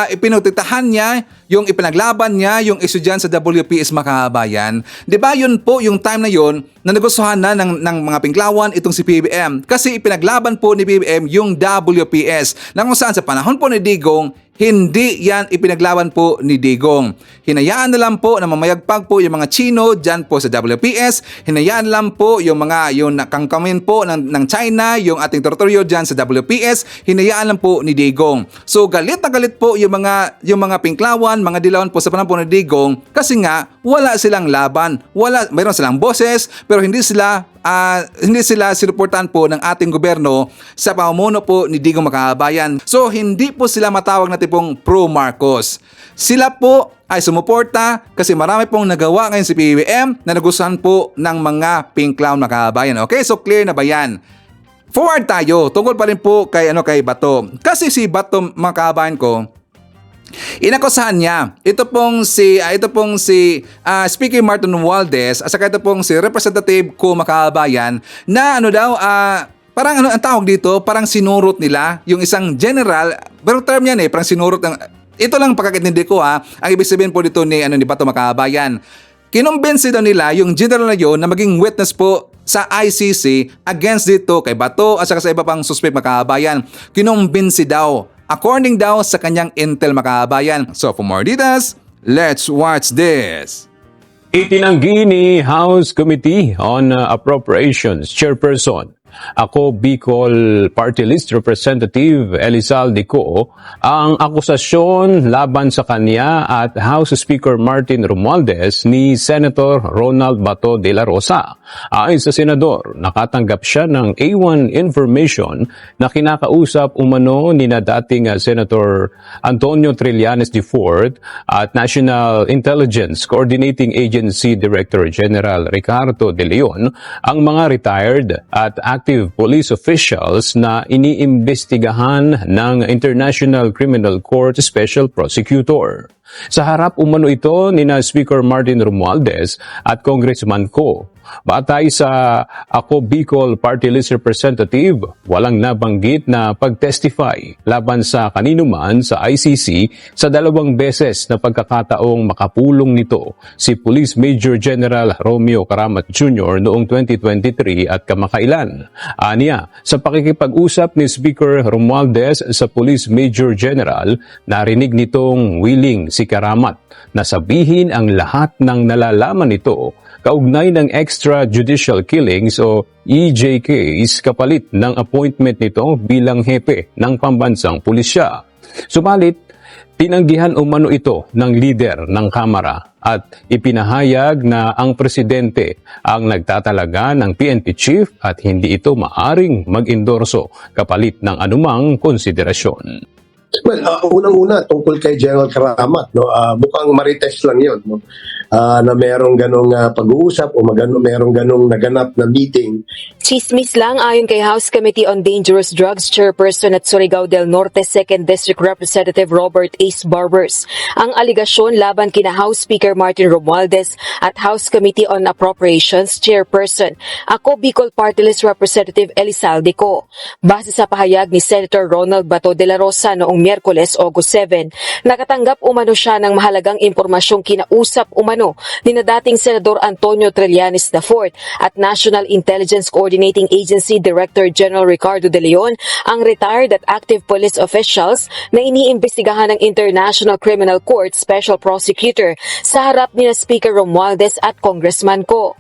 [SPEAKER 1] ipinagtitahan niya, yung ipinaglaban niya, yung issue dyan sa WPS makahabayan. Di ba yun po yung time na yun na nagustuhan na ng mga Pinklawan itong si PBM. Kasi ipinaglaban po ni PBM yung WPS na kung saan sa panahon po ni Digong, hindi yan ipinaglaban po ni Digong. Hinayaan na lang po na mamayagpag po yung mga Chino dyan po sa WPS. Hinayaan lang po yung nakangkamin po ng China, yung ating teritoryo dyan sa WPS. Hinayaan lang po ni Digong. So galit na galit po yung mga Pinklawan, mga Dilawan po sa panahon po ni Digong kasi nga wala silang laban. Mayroon silang boses pero hindi sila sinuportahan po ng ating gobyerno sa pamumuno po ni Digong makabayan. So hindi po sila matawag na tipong pro-Marcos. Sila po ay sumuporta kasi marami pong nagawa ngayon si PBM na nagustuhan po ng mga Pinklawan makabayan. Okay, so clear na ba yan? Forward tayo, tungkol pa rin po kay Bato. Kasi si Bato makabayan ko, inakusahan niya. Ito pong si Speaker Martin Romualdez at saka ito pong si Representative Ko makabayan na parang ang tawag dito, parang sinurot nila yung isang general, pero term yan parang sinurot ito lang pagkakaintindi ko ang ibig sabihin po dito ni Bato makabayan. Kinumbinsi daw nila yung general na yun na maging witness po sa ICC against dito kay Bato at saka sa iba pang suspect makabayan. Kinumbinsi daw. According daw sa kanyang intel makabayan. So for more details, let's watch this.
[SPEAKER 6] Itinanggi ni House Committee on Appropriations Chairperson Ako Bicol Party List Representative Elizalde Co ang akusasyon laban sa kanya at House Speaker Martin Romualdez ni Senator Ronald Bato de la Rosa. Ayon sa senador, nakatanggap siya ng A1 information na kinakausap umano ni na dating Senator Antonio Trillanes IV at National Intelligence Coordinating Agency Director General Ricardo de Leon ang mga retired at active police officials na iniimbestigahan ng International Criminal Court Special Prosecutor. Sa harap umano ito ni na Speaker Martin Romualdez at Congressman Co. Batay sa Ako Bicol Party List Representative, walang nabanggit na pag-testify laban sa kaninuman sa ICC sa 2 beses na pagkakataong makapulong nito si Police Major General Romeo Karamat Jr. noong 2023 at kamakailan. Aniya, sa pakikipag-usap ni Speaker Romualdez sa Police Major General, narinig nitong willing si Karamat na sabihin ang lahat ng nalalaman nito kaugnay ng extrajudicial killings o EJKs kapalit ng appointment nito bilang hepe ng pambansang pulisya. Subalit, tinanggihan umano ito ng leader ng Kamara at ipinahayag na ang presidente ang nagtatalaga ng PNP chief at hindi ito maaring mag-endorso kapalit ng anumang konsiderasyon.
[SPEAKER 7] Well, unang-una tungkol kay General Karamat, no, mukhang marites lang 'yon, no, na merong ganong pag-uusap o merong ganong naganap na meeting.
[SPEAKER 8] Chismis lang ayon kay House Committee on Dangerous Drugs Chairperson at Surigao del Norte 2nd District Representative Robert Ace Barbers. Ang aligasyon laban kina House Speaker Martin Romualdez at House Committee on Appropriations Chairperson Ako Bicol Party List Representative Elizalde Co. Base sa pahayag ni Senator Ronald Bato de la Rosa noong Miyerkules, August 7, nakatanggap umano siya ng mahalagang impormasyong kinausap umano ni na dating Senador Antonio Trillanes IV at National Intelligence Coordinating Agency Director General Ricardo de Leon, ang retired at active police officials na iniimbestigahan ng International Criminal Court Special Prosecutor sa harap ni na Speaker Romualdez at Congressman Co.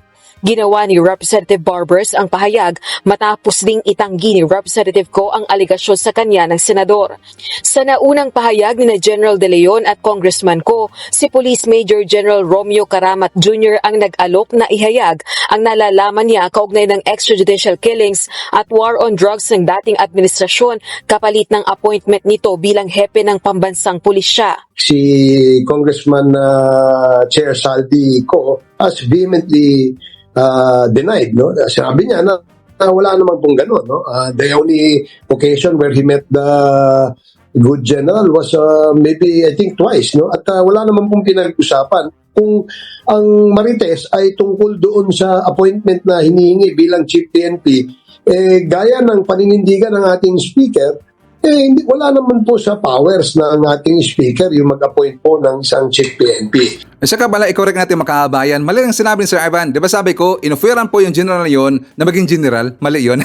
[SPEAKER 8] Ginawa ni Representative Barbers ang pahayag matapos ding itanggi ni Representative Ko ang aligasyon sa kanya ng senador. Sa naunang pahayag ni General De Leon at Congressman Ko, si Police Major General Romeo Karamat Jr. ang nag-alok na ihayag ang nalalaman niya kaugnay ng extrajudicial killings at war on drugs ng dating administrasyon kapalit ng appointment nito bilang hepe ng pambansang pulisya.
[SPEAKER 7] Si Congressman Chair Saldi Ko has vehemently denied, no? Sinabi niya na wala naman pong gano'n, no? The only occasion where he met the good general was maybe I think twice, no? At wala naman pong pinag-usapan kung ang Marites ay tungkol doon sa appointment na hinihingi bilang Chief PNP, gaya ng paninindigan ng ating speaker, wala naman po sa powers na ang ating speaker yung mag-appoint po ng isang Chief PNP.
[SPEAKER 1] Saka pala, i-correct natin makabayan. Mali ang sinabi ni Sir Ivan. Di ba sabi ko, inoferan po yung general na yun na maging general. Mali yun.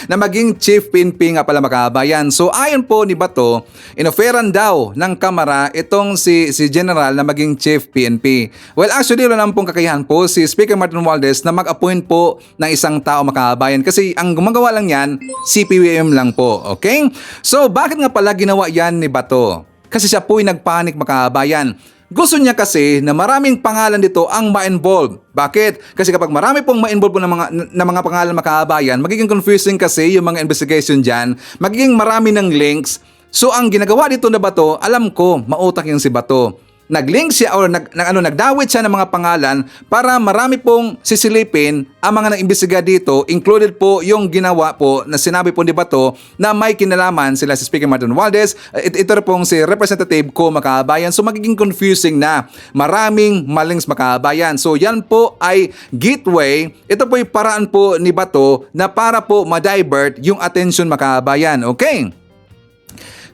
[SPEAKER 1] Na maging Chief PNP nga pala makabayan. So ayon po ni Bato, inoferan daw ng Kamara itong si general na maging Chief PNP. Well, actually, wala naman pong kakayahan po si Speaker Martin Romualdez na mag-appoint po ng isang tao makabayan. Kasi ang gumagawa lang yan, CPWM lang po. Okay? So, bakit nga pala ginawa yan ni Bato? Kasi siya po'y nagpanik makabayan. Gusto niya kasi na maraming pangalan dito ang ma-involve. Bakit? Kasi kapag marami pong ma-involve po ng mga pangalan makabayan, magiging confusing kasi yung mga investigation dyan, magiging marami ng links. So ang ginagawa dito na Bato, alam ko, mautak yung si Bato. Nag-link siya or nagdawit siya ng mga pangalan para marami pong sisilipin ang mga nag-imbestiga dito, included po yung ginawa po na sinabi po ni Bato na may kinalaman sila si Speaker Martin Romualdez, ito pong si Representative Ko makabayan. So magiging confusing na, maraming malings makabayan. So yan po ay gateway, ito po yung paraan po ni Bato na para po ma-divert yung attention makabayan. Okay?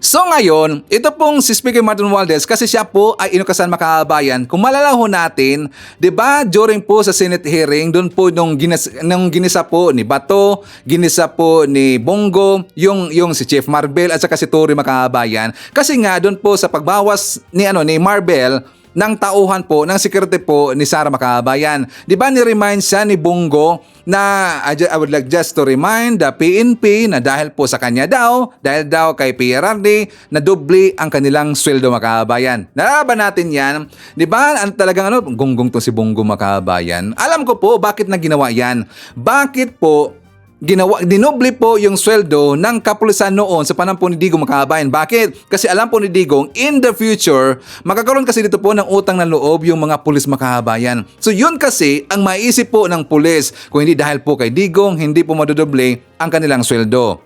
[SPEAKER 1] So ngayon, ito pong si Speaker Martin Romualdez kasi siya po ay inukasan makabayan. Kung malalaho natin, 'di ba, during po sa Senate hearing, doon po nung ginisa po ni Bato, ginisa po ni Bongo, yung si Chief Marbel at saka si Tory makabayan. Kasi nga doon po sa pagbawas ni Marbel ng tauhan po, ng security po ni Sara makabayan. Di ba ni-remind siya ni Bongo na I would like just to remind the PNP na dahil po sa kanya dahil daw kay PRRD, na doble ang kanilang sweldo makabayan. Nalaban natin yan. Di ba talagang gunggong to si Bongo makabayan. Alam ko po bakit na ginawa yan. Bakit po dinoble po yung sweldo ng kapulisan noon sa panahon po ni Digong makabayan. Bakit? Kasi alam po ni Digong, in the future, magkakaroon kasi dito po ng utang na loob yung mga pulis makabayan. So yun kasi ang maiisip po ng pulis. Kung hindi dahil po kay Digong, hindi po madodoble ang kanilang sweldo.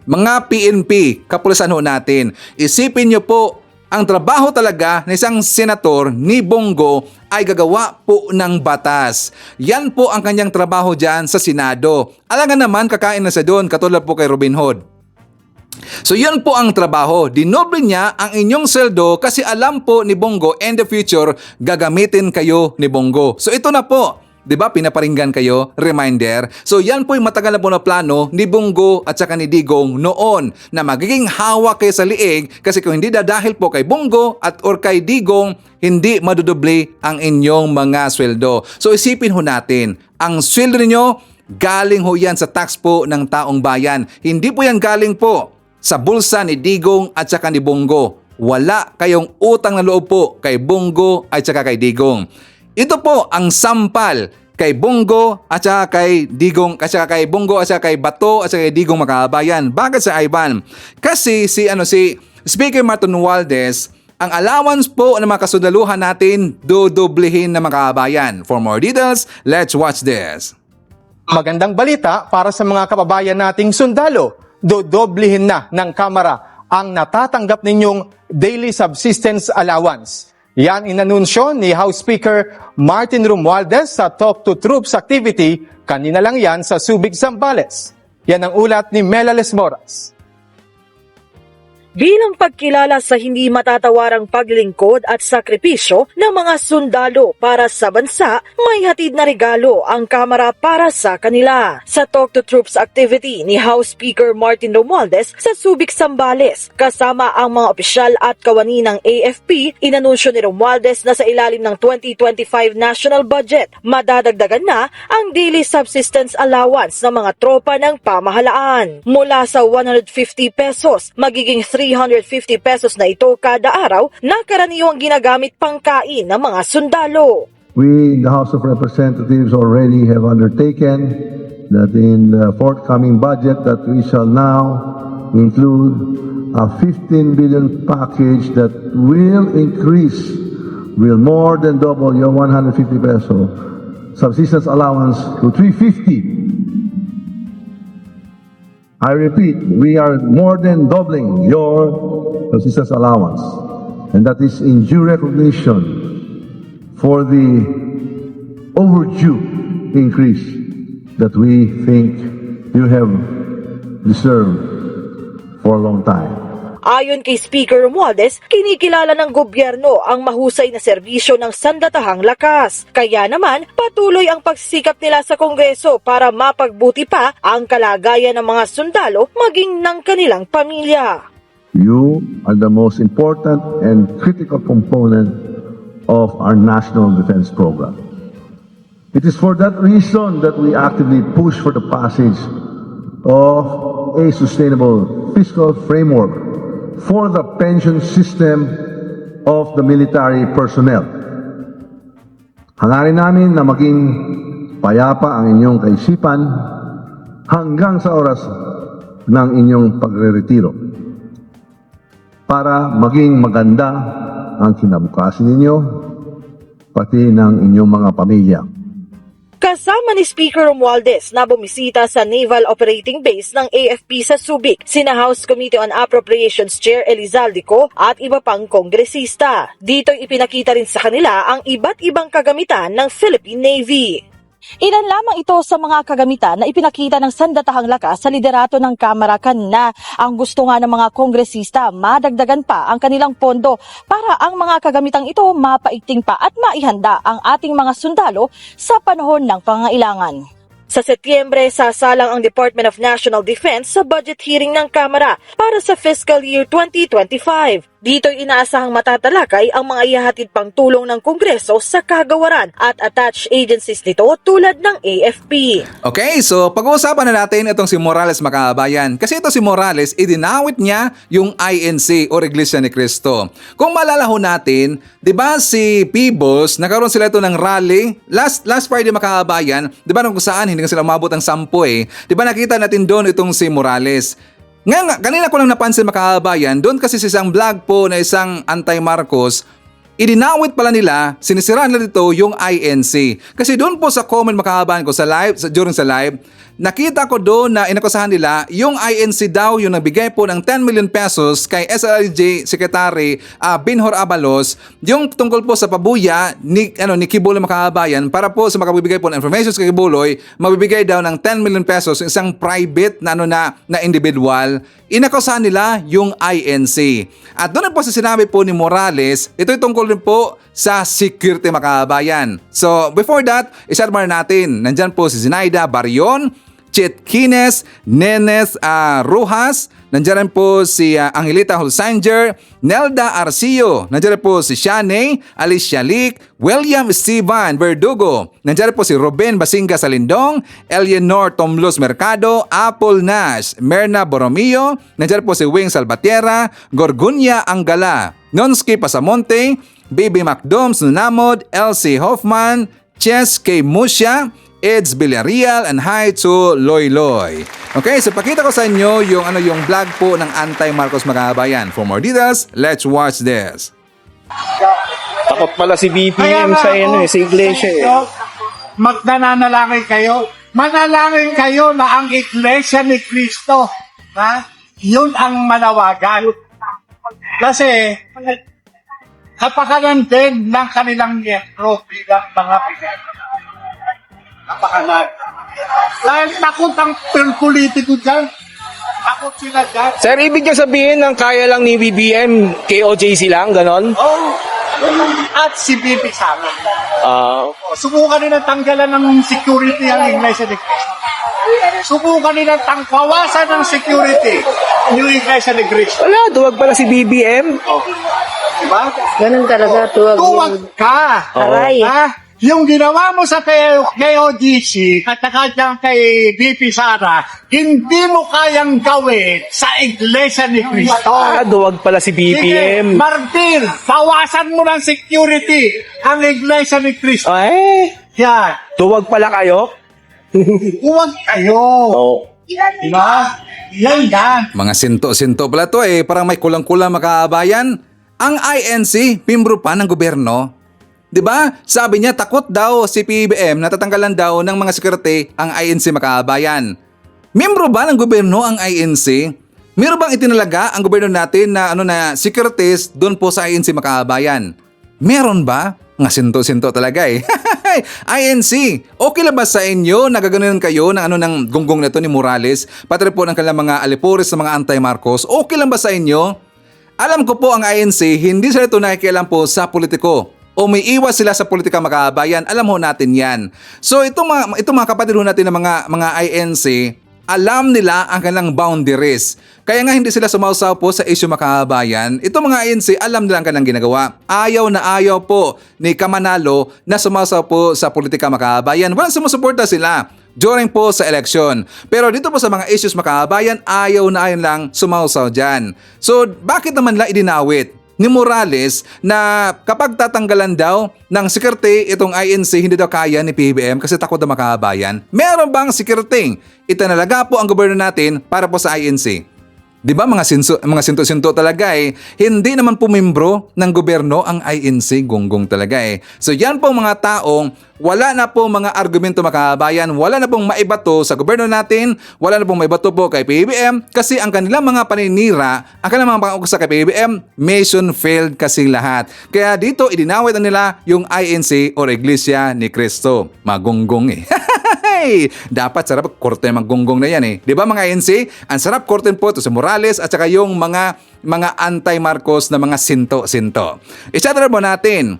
[SPEAKER 1] Mga PNP, kapulisan ho natin, isipin nyo po, ang trabaho talaga ng isang senator ni Bongo ay gagawa po ng batas. Yan po ang kanyang trabaho dyan sa Senado. Alangan naman kakain na siya doon katulad po kay Robin Hood. So yun po ang trabaho. Dinoble niya ang inyong sweldo kasi alam po ni Bongo in the future gagamitin kayo ni Bongo. So ito na po. 'Di ba pinaparinggan kayo? Reminder. So yan po yung matagal na po na plano ni Bongo at saka ni Digong noon na magiging hawak kayo sa liig kasi kung hindi dahil po kay Bongo or kay Digong, hindi madudoble ang inyong mga sweldo. So isipin ho natin, ang sweldo ninyo galing ho yan sa tax po ng taong bayan. Hindi po yan galing po sa bulsa ni Digong at saka ni Bongo. Wala kayong utang na loob po kay Bongo at saka kay Digong. Ito po ang sampal kay Bongo at saka kay Digong, at saka kay Bongo at saka kay Bato at saka kay Digong makabayan. Bakit sa Ivan? Kasi si Speaker Martin Romualdez, ang allowance po ng mga kasundaluhan natin dodoblehin na makabayan. For more details, let's watch this.
[SPEAKER 9] Magandang balita para sa mga kababayan nating sundalo. Dodoblehin na ng Kamara ang natatanggap ninyong daily subsistence allowance. Yan inanunsyo ni House Speaker Martin Romualdez sa Talk to Troops activity. Kanina lang yan sa Subic, Zambales. Yan ang ulat ni Melales Moras.
[SPEAKER 10] bilang pagkilala sa hindi matatawarang paglingkod at sakripisyo ng mga sundalo para sa bansa, may hatid na regalo ang Kamara para sa kanila. Sa Talk to Troops activity ni House Speaker Martin Romualdez sa Subic, Zambales, kasama ang mga opisyal at kawani ng AFP, inanunsyo ni Romualdez na sa ilalim ng 2025 national budget, madadagdagan na ang daily subsistence allowance ng mga tropa ng pamahalaan. Mula sa 150 pesos, magiging 350 pesos na ito kada araw na karaniwang ginagamit pangkain ng mga sundalo.
[SPEAKER 11] We, the House of Representatives, already have undertaken that in the forthcoming budget that we shall now include a 15 billion package that will more than double your 150 peso subsistence allowance to 350. I repeat, we are more than doubling your subsistence allowance, and that is in due recognition for the overdue increase that we think you have deserved for a long time.
[SPEAKER 10] Ayon kay Speaker Romualdez, kinikilala ng gobyerno ang mahusay na serbisyo ng sandatahang lakas. Kaya naman, patuloy ang pagsisikap nila sa Kongreso para mapagbuti pa ang kalagayan ng mga sundalo maging ng kanilang pamilya.
[SPEAKER 11] You are the most important and critical component of our national defense program. It is for that reason that we actively push for the passage of a sustainable fiscal framework for the pension system of the military personnel. Hangarin namin na maging payapa ang inyong kaisipan hanggang sa oras ng inyong pagre-retiro para maging maganda ang kinabukasan ninyo pati ng inyong mga pamilya.
[SPEAKER 10] Kasama ni Speaker Romualdez na bumisita sa Naval Operating Base ng AFP sa Subic, sina House Committee on Appropriations Chair Elizalde Co at iba pang kongresista. Dito ipinakita rin sa kanila ang iba't ibang kagamitan ng Philippine Navy. Ilan lamang ito sa mga kagamitan na ipinakita ng sandatahang lakas sa liderato ng Kamara kanina. Ang gusto nga ng mga kongresista, madagdagan pa ang kanilang pondo para ang mga kagamitang ito mapaigting pa at maihanda ang ating mga sundalo sa panahon ng pangailangan. Sa Setyembre, sasalang ang Department of National Defense sa budget hearing ng Kamara para sa fiscal year 2025. Dito inaasahang matatalakay ang mga ihahatid pang tulong ng Kongreso sa kagawaran at attached agencies nito tulad ng AFP.
[SPEAKER 1] Okay, so pag-uusapan na natin itong si Morales, mga kabayan. Kasi ito si Morales, idinawit niya yung INC o Iglesia ni Cristo. Kung maalala ho natin, di ba si Peebles, nagkaroon sila ito ng rally last Friday, mga kabayan, di ba kung saan hindi sila umabot ng 10 eh. Di ba nakita natin doon itong si Morales. Ngayon, kanina ko lang napansin, mga kabayan, doon kasi sa isang vlog po na isang anti-Marcos, idinawit pala nila, sinisiraan nila dito yung INC. Kasi doon po sa comment, mga kabayan ko, during sa live, nakita ko doon na inakusahan nila yung INC daw yung nagbigay po ng 10 million pesos kay SLJ Secretary Binhor Abalos, yung tungkol po sa pabuya ni Kibuloy, mga kabayan, para po sa makabibigay po ng information kay Kibuloy, magbibigay daw ng 10 million pesos isang private na individual. Inakusahan nila yung INC. At doon po sa sinabi po ni Morales, ito'y tungkol rin po sa security, mga kabayan. So, before that, isa natin, nandyan po si Zinaida Barion, Chet Kines, Nenes Rojas, nandiyan rin po si Angelita Hulsanger, Nelda Arcio, nandiyan rin po si Shane, Alicia Lick, William Esteban Verdugo, nandiyan rin po si Ruben Basinga Salindong, Eleanor Tomlos Mercado, Apple Nash, Merna Borromeo, nandiyan rin po si Wing Salvatierra, Gorgunya Angala, Nonski Pasamonte, Baby Macdoms Nunamod, Elsie Hoffman, Ches K. Musya, Eds Villarreal, and hi to Loy Loy. Okay, so pakita ko sa inyo yung vlog po ng anti-Marcos, mga kabayan. For more details, let's watch this.
[SPEAKER 12] Takot pala si BPM sa sa iglesia eh.
[SPEAKER 13] Magdananalangin kayo. Manalangin kayo na ang Iglesia ni Cristo. Ha? Yun ang manawagan. Kasi kapakanan din ng kanilang miyembro bilang mga Pilipino. Kapakanan. Dahil takot ang politiko dyan. takot sila dyan.
[SPEAKER 12] Sir, ibig niyo sabihin ng kaya lang ni BBM, KOJC lang, ganon?
[SPEAKER 13] Oh, at si Bibi Sara.
[SPEAKER 12] Ah,
[SPEAKER 13] Subukan nilang tanggalan ng security ang Iglesia ni Cristo. Subukan nilang tangkawasan ng security yung Iglesia ni Cristo.
[SPEAKER 12] wala, duwag pala si BBM.
[SPEAKER 13] Diba?
[SPEAKER 5] Ganun talaga,
[SPEAKER 13] Tuwag ka.
[SPEAKER 5] Aray.
[SPEAKER 13] Ha? Yung ginawa mo sa KOGC at saka dyan kay BP Sara, hindi mo kayang gawin sa Iglesia ni Cristo.
[SPEAKER 12] Duwag pala si
[SPEAKER 13] Sige,
[SPEAKER 12] BBM.
[SPEAKER 13] Martin, bawasan mo ng security ang Iglesia ni Cristo.
[SPEAKER 12] Ay,
[SPEAKER 13] Yan.
[SPEAKER 12] duwag pala kayo?
[SPEAKER 13] Huwag kayo.
[SPEAKER 12] Oh.
[SPEAKER 13] Diba? Yan.
[SPEAKER 1] Mga sinto-sinto pala to parang may kulang-kulang makaabayan. Ang INC, pimbro pa ng gobyerno. 'Di ba? Sabi niya takot daw si PBM na tatanggalan daw ng mga security ang INC makaabayan. Membro ba ng gobyerno ang INC? Meron bang itinalaga ang gobyerno natin na securities doon po sa INC makaabayan? Meron ba? Mga sinto-sinto talaga INC, okay lang ba sa inyo nagaganon kayo ng gonggong na to ni Morales, pati rin po ng kanilang mga alipuris sa mga anti-Marcos? Okay lang ba sa inyo? Alam ko po ang INC, hindi sila ito nakikialam po sa politiko. O may iwas sila sa politika makaabayan, alam ho natin yan. So itong mga kapatid ho natin ng mga INC, alam nila ang kanilang boundaries. Kaya nga hindi sila sumausaw po sa issue makaabayan. Itong mga INC, alam nila ang kanilang ginagawa. Ayaw na ayaw po ni Kamanalo na sumausaw po sa politika makaabayan. Walang sumusuporta sila during po sa election. Pero dito po sa mga issues makaabayan, ayaw na ayaw lang sumausaw dyan. So bakit naman lang idinawit ni Morales na kapag tatanggalan daw ng security itong INC, hindi daw kaya ni PBM kasi takot na makaabayan? Meron bang security itinalaga po ang gobyerno natin para po sa INC? Di ba mga sinto-sinto talaga Hindi naman po membro ng gobyerno ang INC, gonggong talaga So yan po mga taong wala na po mga argumento makaabayan, wala na pong maibato sa gobyerno natin, wala na pong maibato po kay PBM kasi ang kanilang mga paninira, ang kanilang mga pang-utos kay PBM, mission failed kasi lahat. Kaya dito idinawit na nila yung INC o Iglesia ni Cristo. Magonggong dapat sarap korte maggonggong na yan Di ba mga INC? Ang sarap korte po ito sa Morales at saka yung mga anti-Marcos na mga sinto-sinto. I-shout mo natin.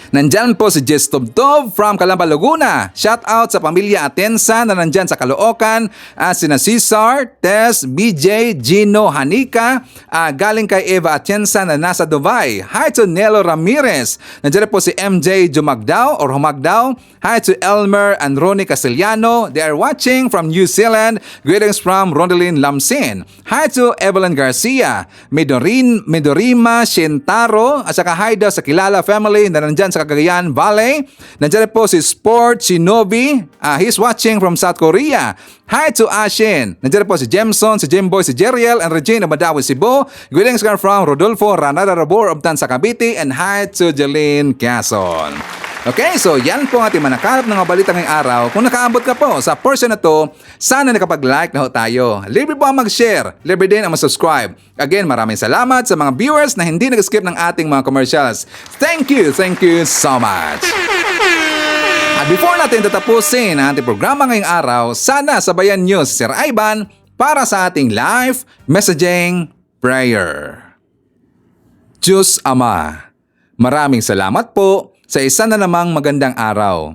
[SPEAKER 1] Nandyan po si Jess Tobtob from Calamba, Laguna. Shout out sa pamilya Atensa na nandyan sa Caloocan. Sina Cesar, Tess, BJ, Gino, Hanika. Galing kay Eva Atienza na nasa Dubai. Hi to Nelo Ramirez. Nandyan po si MJ Jumagdao or Humagdao. Hi to Elmer and Ronnie Castellano. They are watching from New Zealand. Greetings from Rondeline Lamsin. Hi to Evelyn Garcia. Midorima Shintaro. At saka hi daw sa Kilala family na nandyan sa Cagayan Valley. Nandiyan po si Sport Shinobi. He's watching from South Korea. Hi to Ashin. Nandiyan po si Jemson, si Jimboy, si Jeriel, and Regina Madawi, Cebu. Greetings from Rodolfo Ranada Rabor of Tansa, Cavite. And hi to Jeline Quezon. Okay, so yan po ang ating manakalap ng mga balita ngayong araw. Kung nakaabot ka po sa portion na to, sana nakapag-like na ho tayo. Libre po ang mag-share, libre din ang mag-subscribe. Again, maraming salamat sa mga viewers na hindi nag-skip ng ating mga commercials. Thank you so much. At before natin tatapusin ang ating programa ngayong araw, sana sabayan nyo si Sir Ivan para sa ating live messaging prayer. Diyos Ama, maraming salamat po sa isa na namang magandang araw.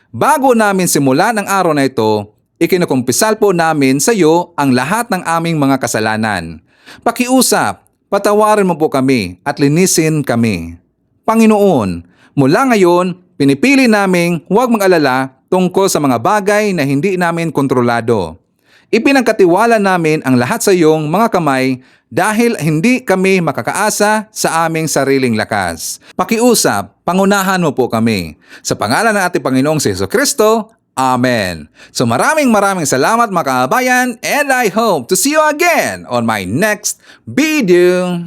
[SPEAKER 1] Bago namin simulan ang araw na ito, ikinukumpisal po namin sa iyo ang lahat ng aming mga kasalanan. Pakiusap, patawarin mo po kami at linisin kami. Panginoon, mula ngayon, pinipili naming huwag mag-alala tungkol sa mga bagay na hindi namin kontrolado. Ipinagkatiwala namin ang lahat sa iyong mga kamay dahil hindi kami makakaasa sa aming sariling lakas. Pakiusap, pangunahan mo po kami. Sa pangalan ng ating Panginoong Jesucristo, Amen. So maraming salamat mga kabayan, and I hope to see you again on my next video.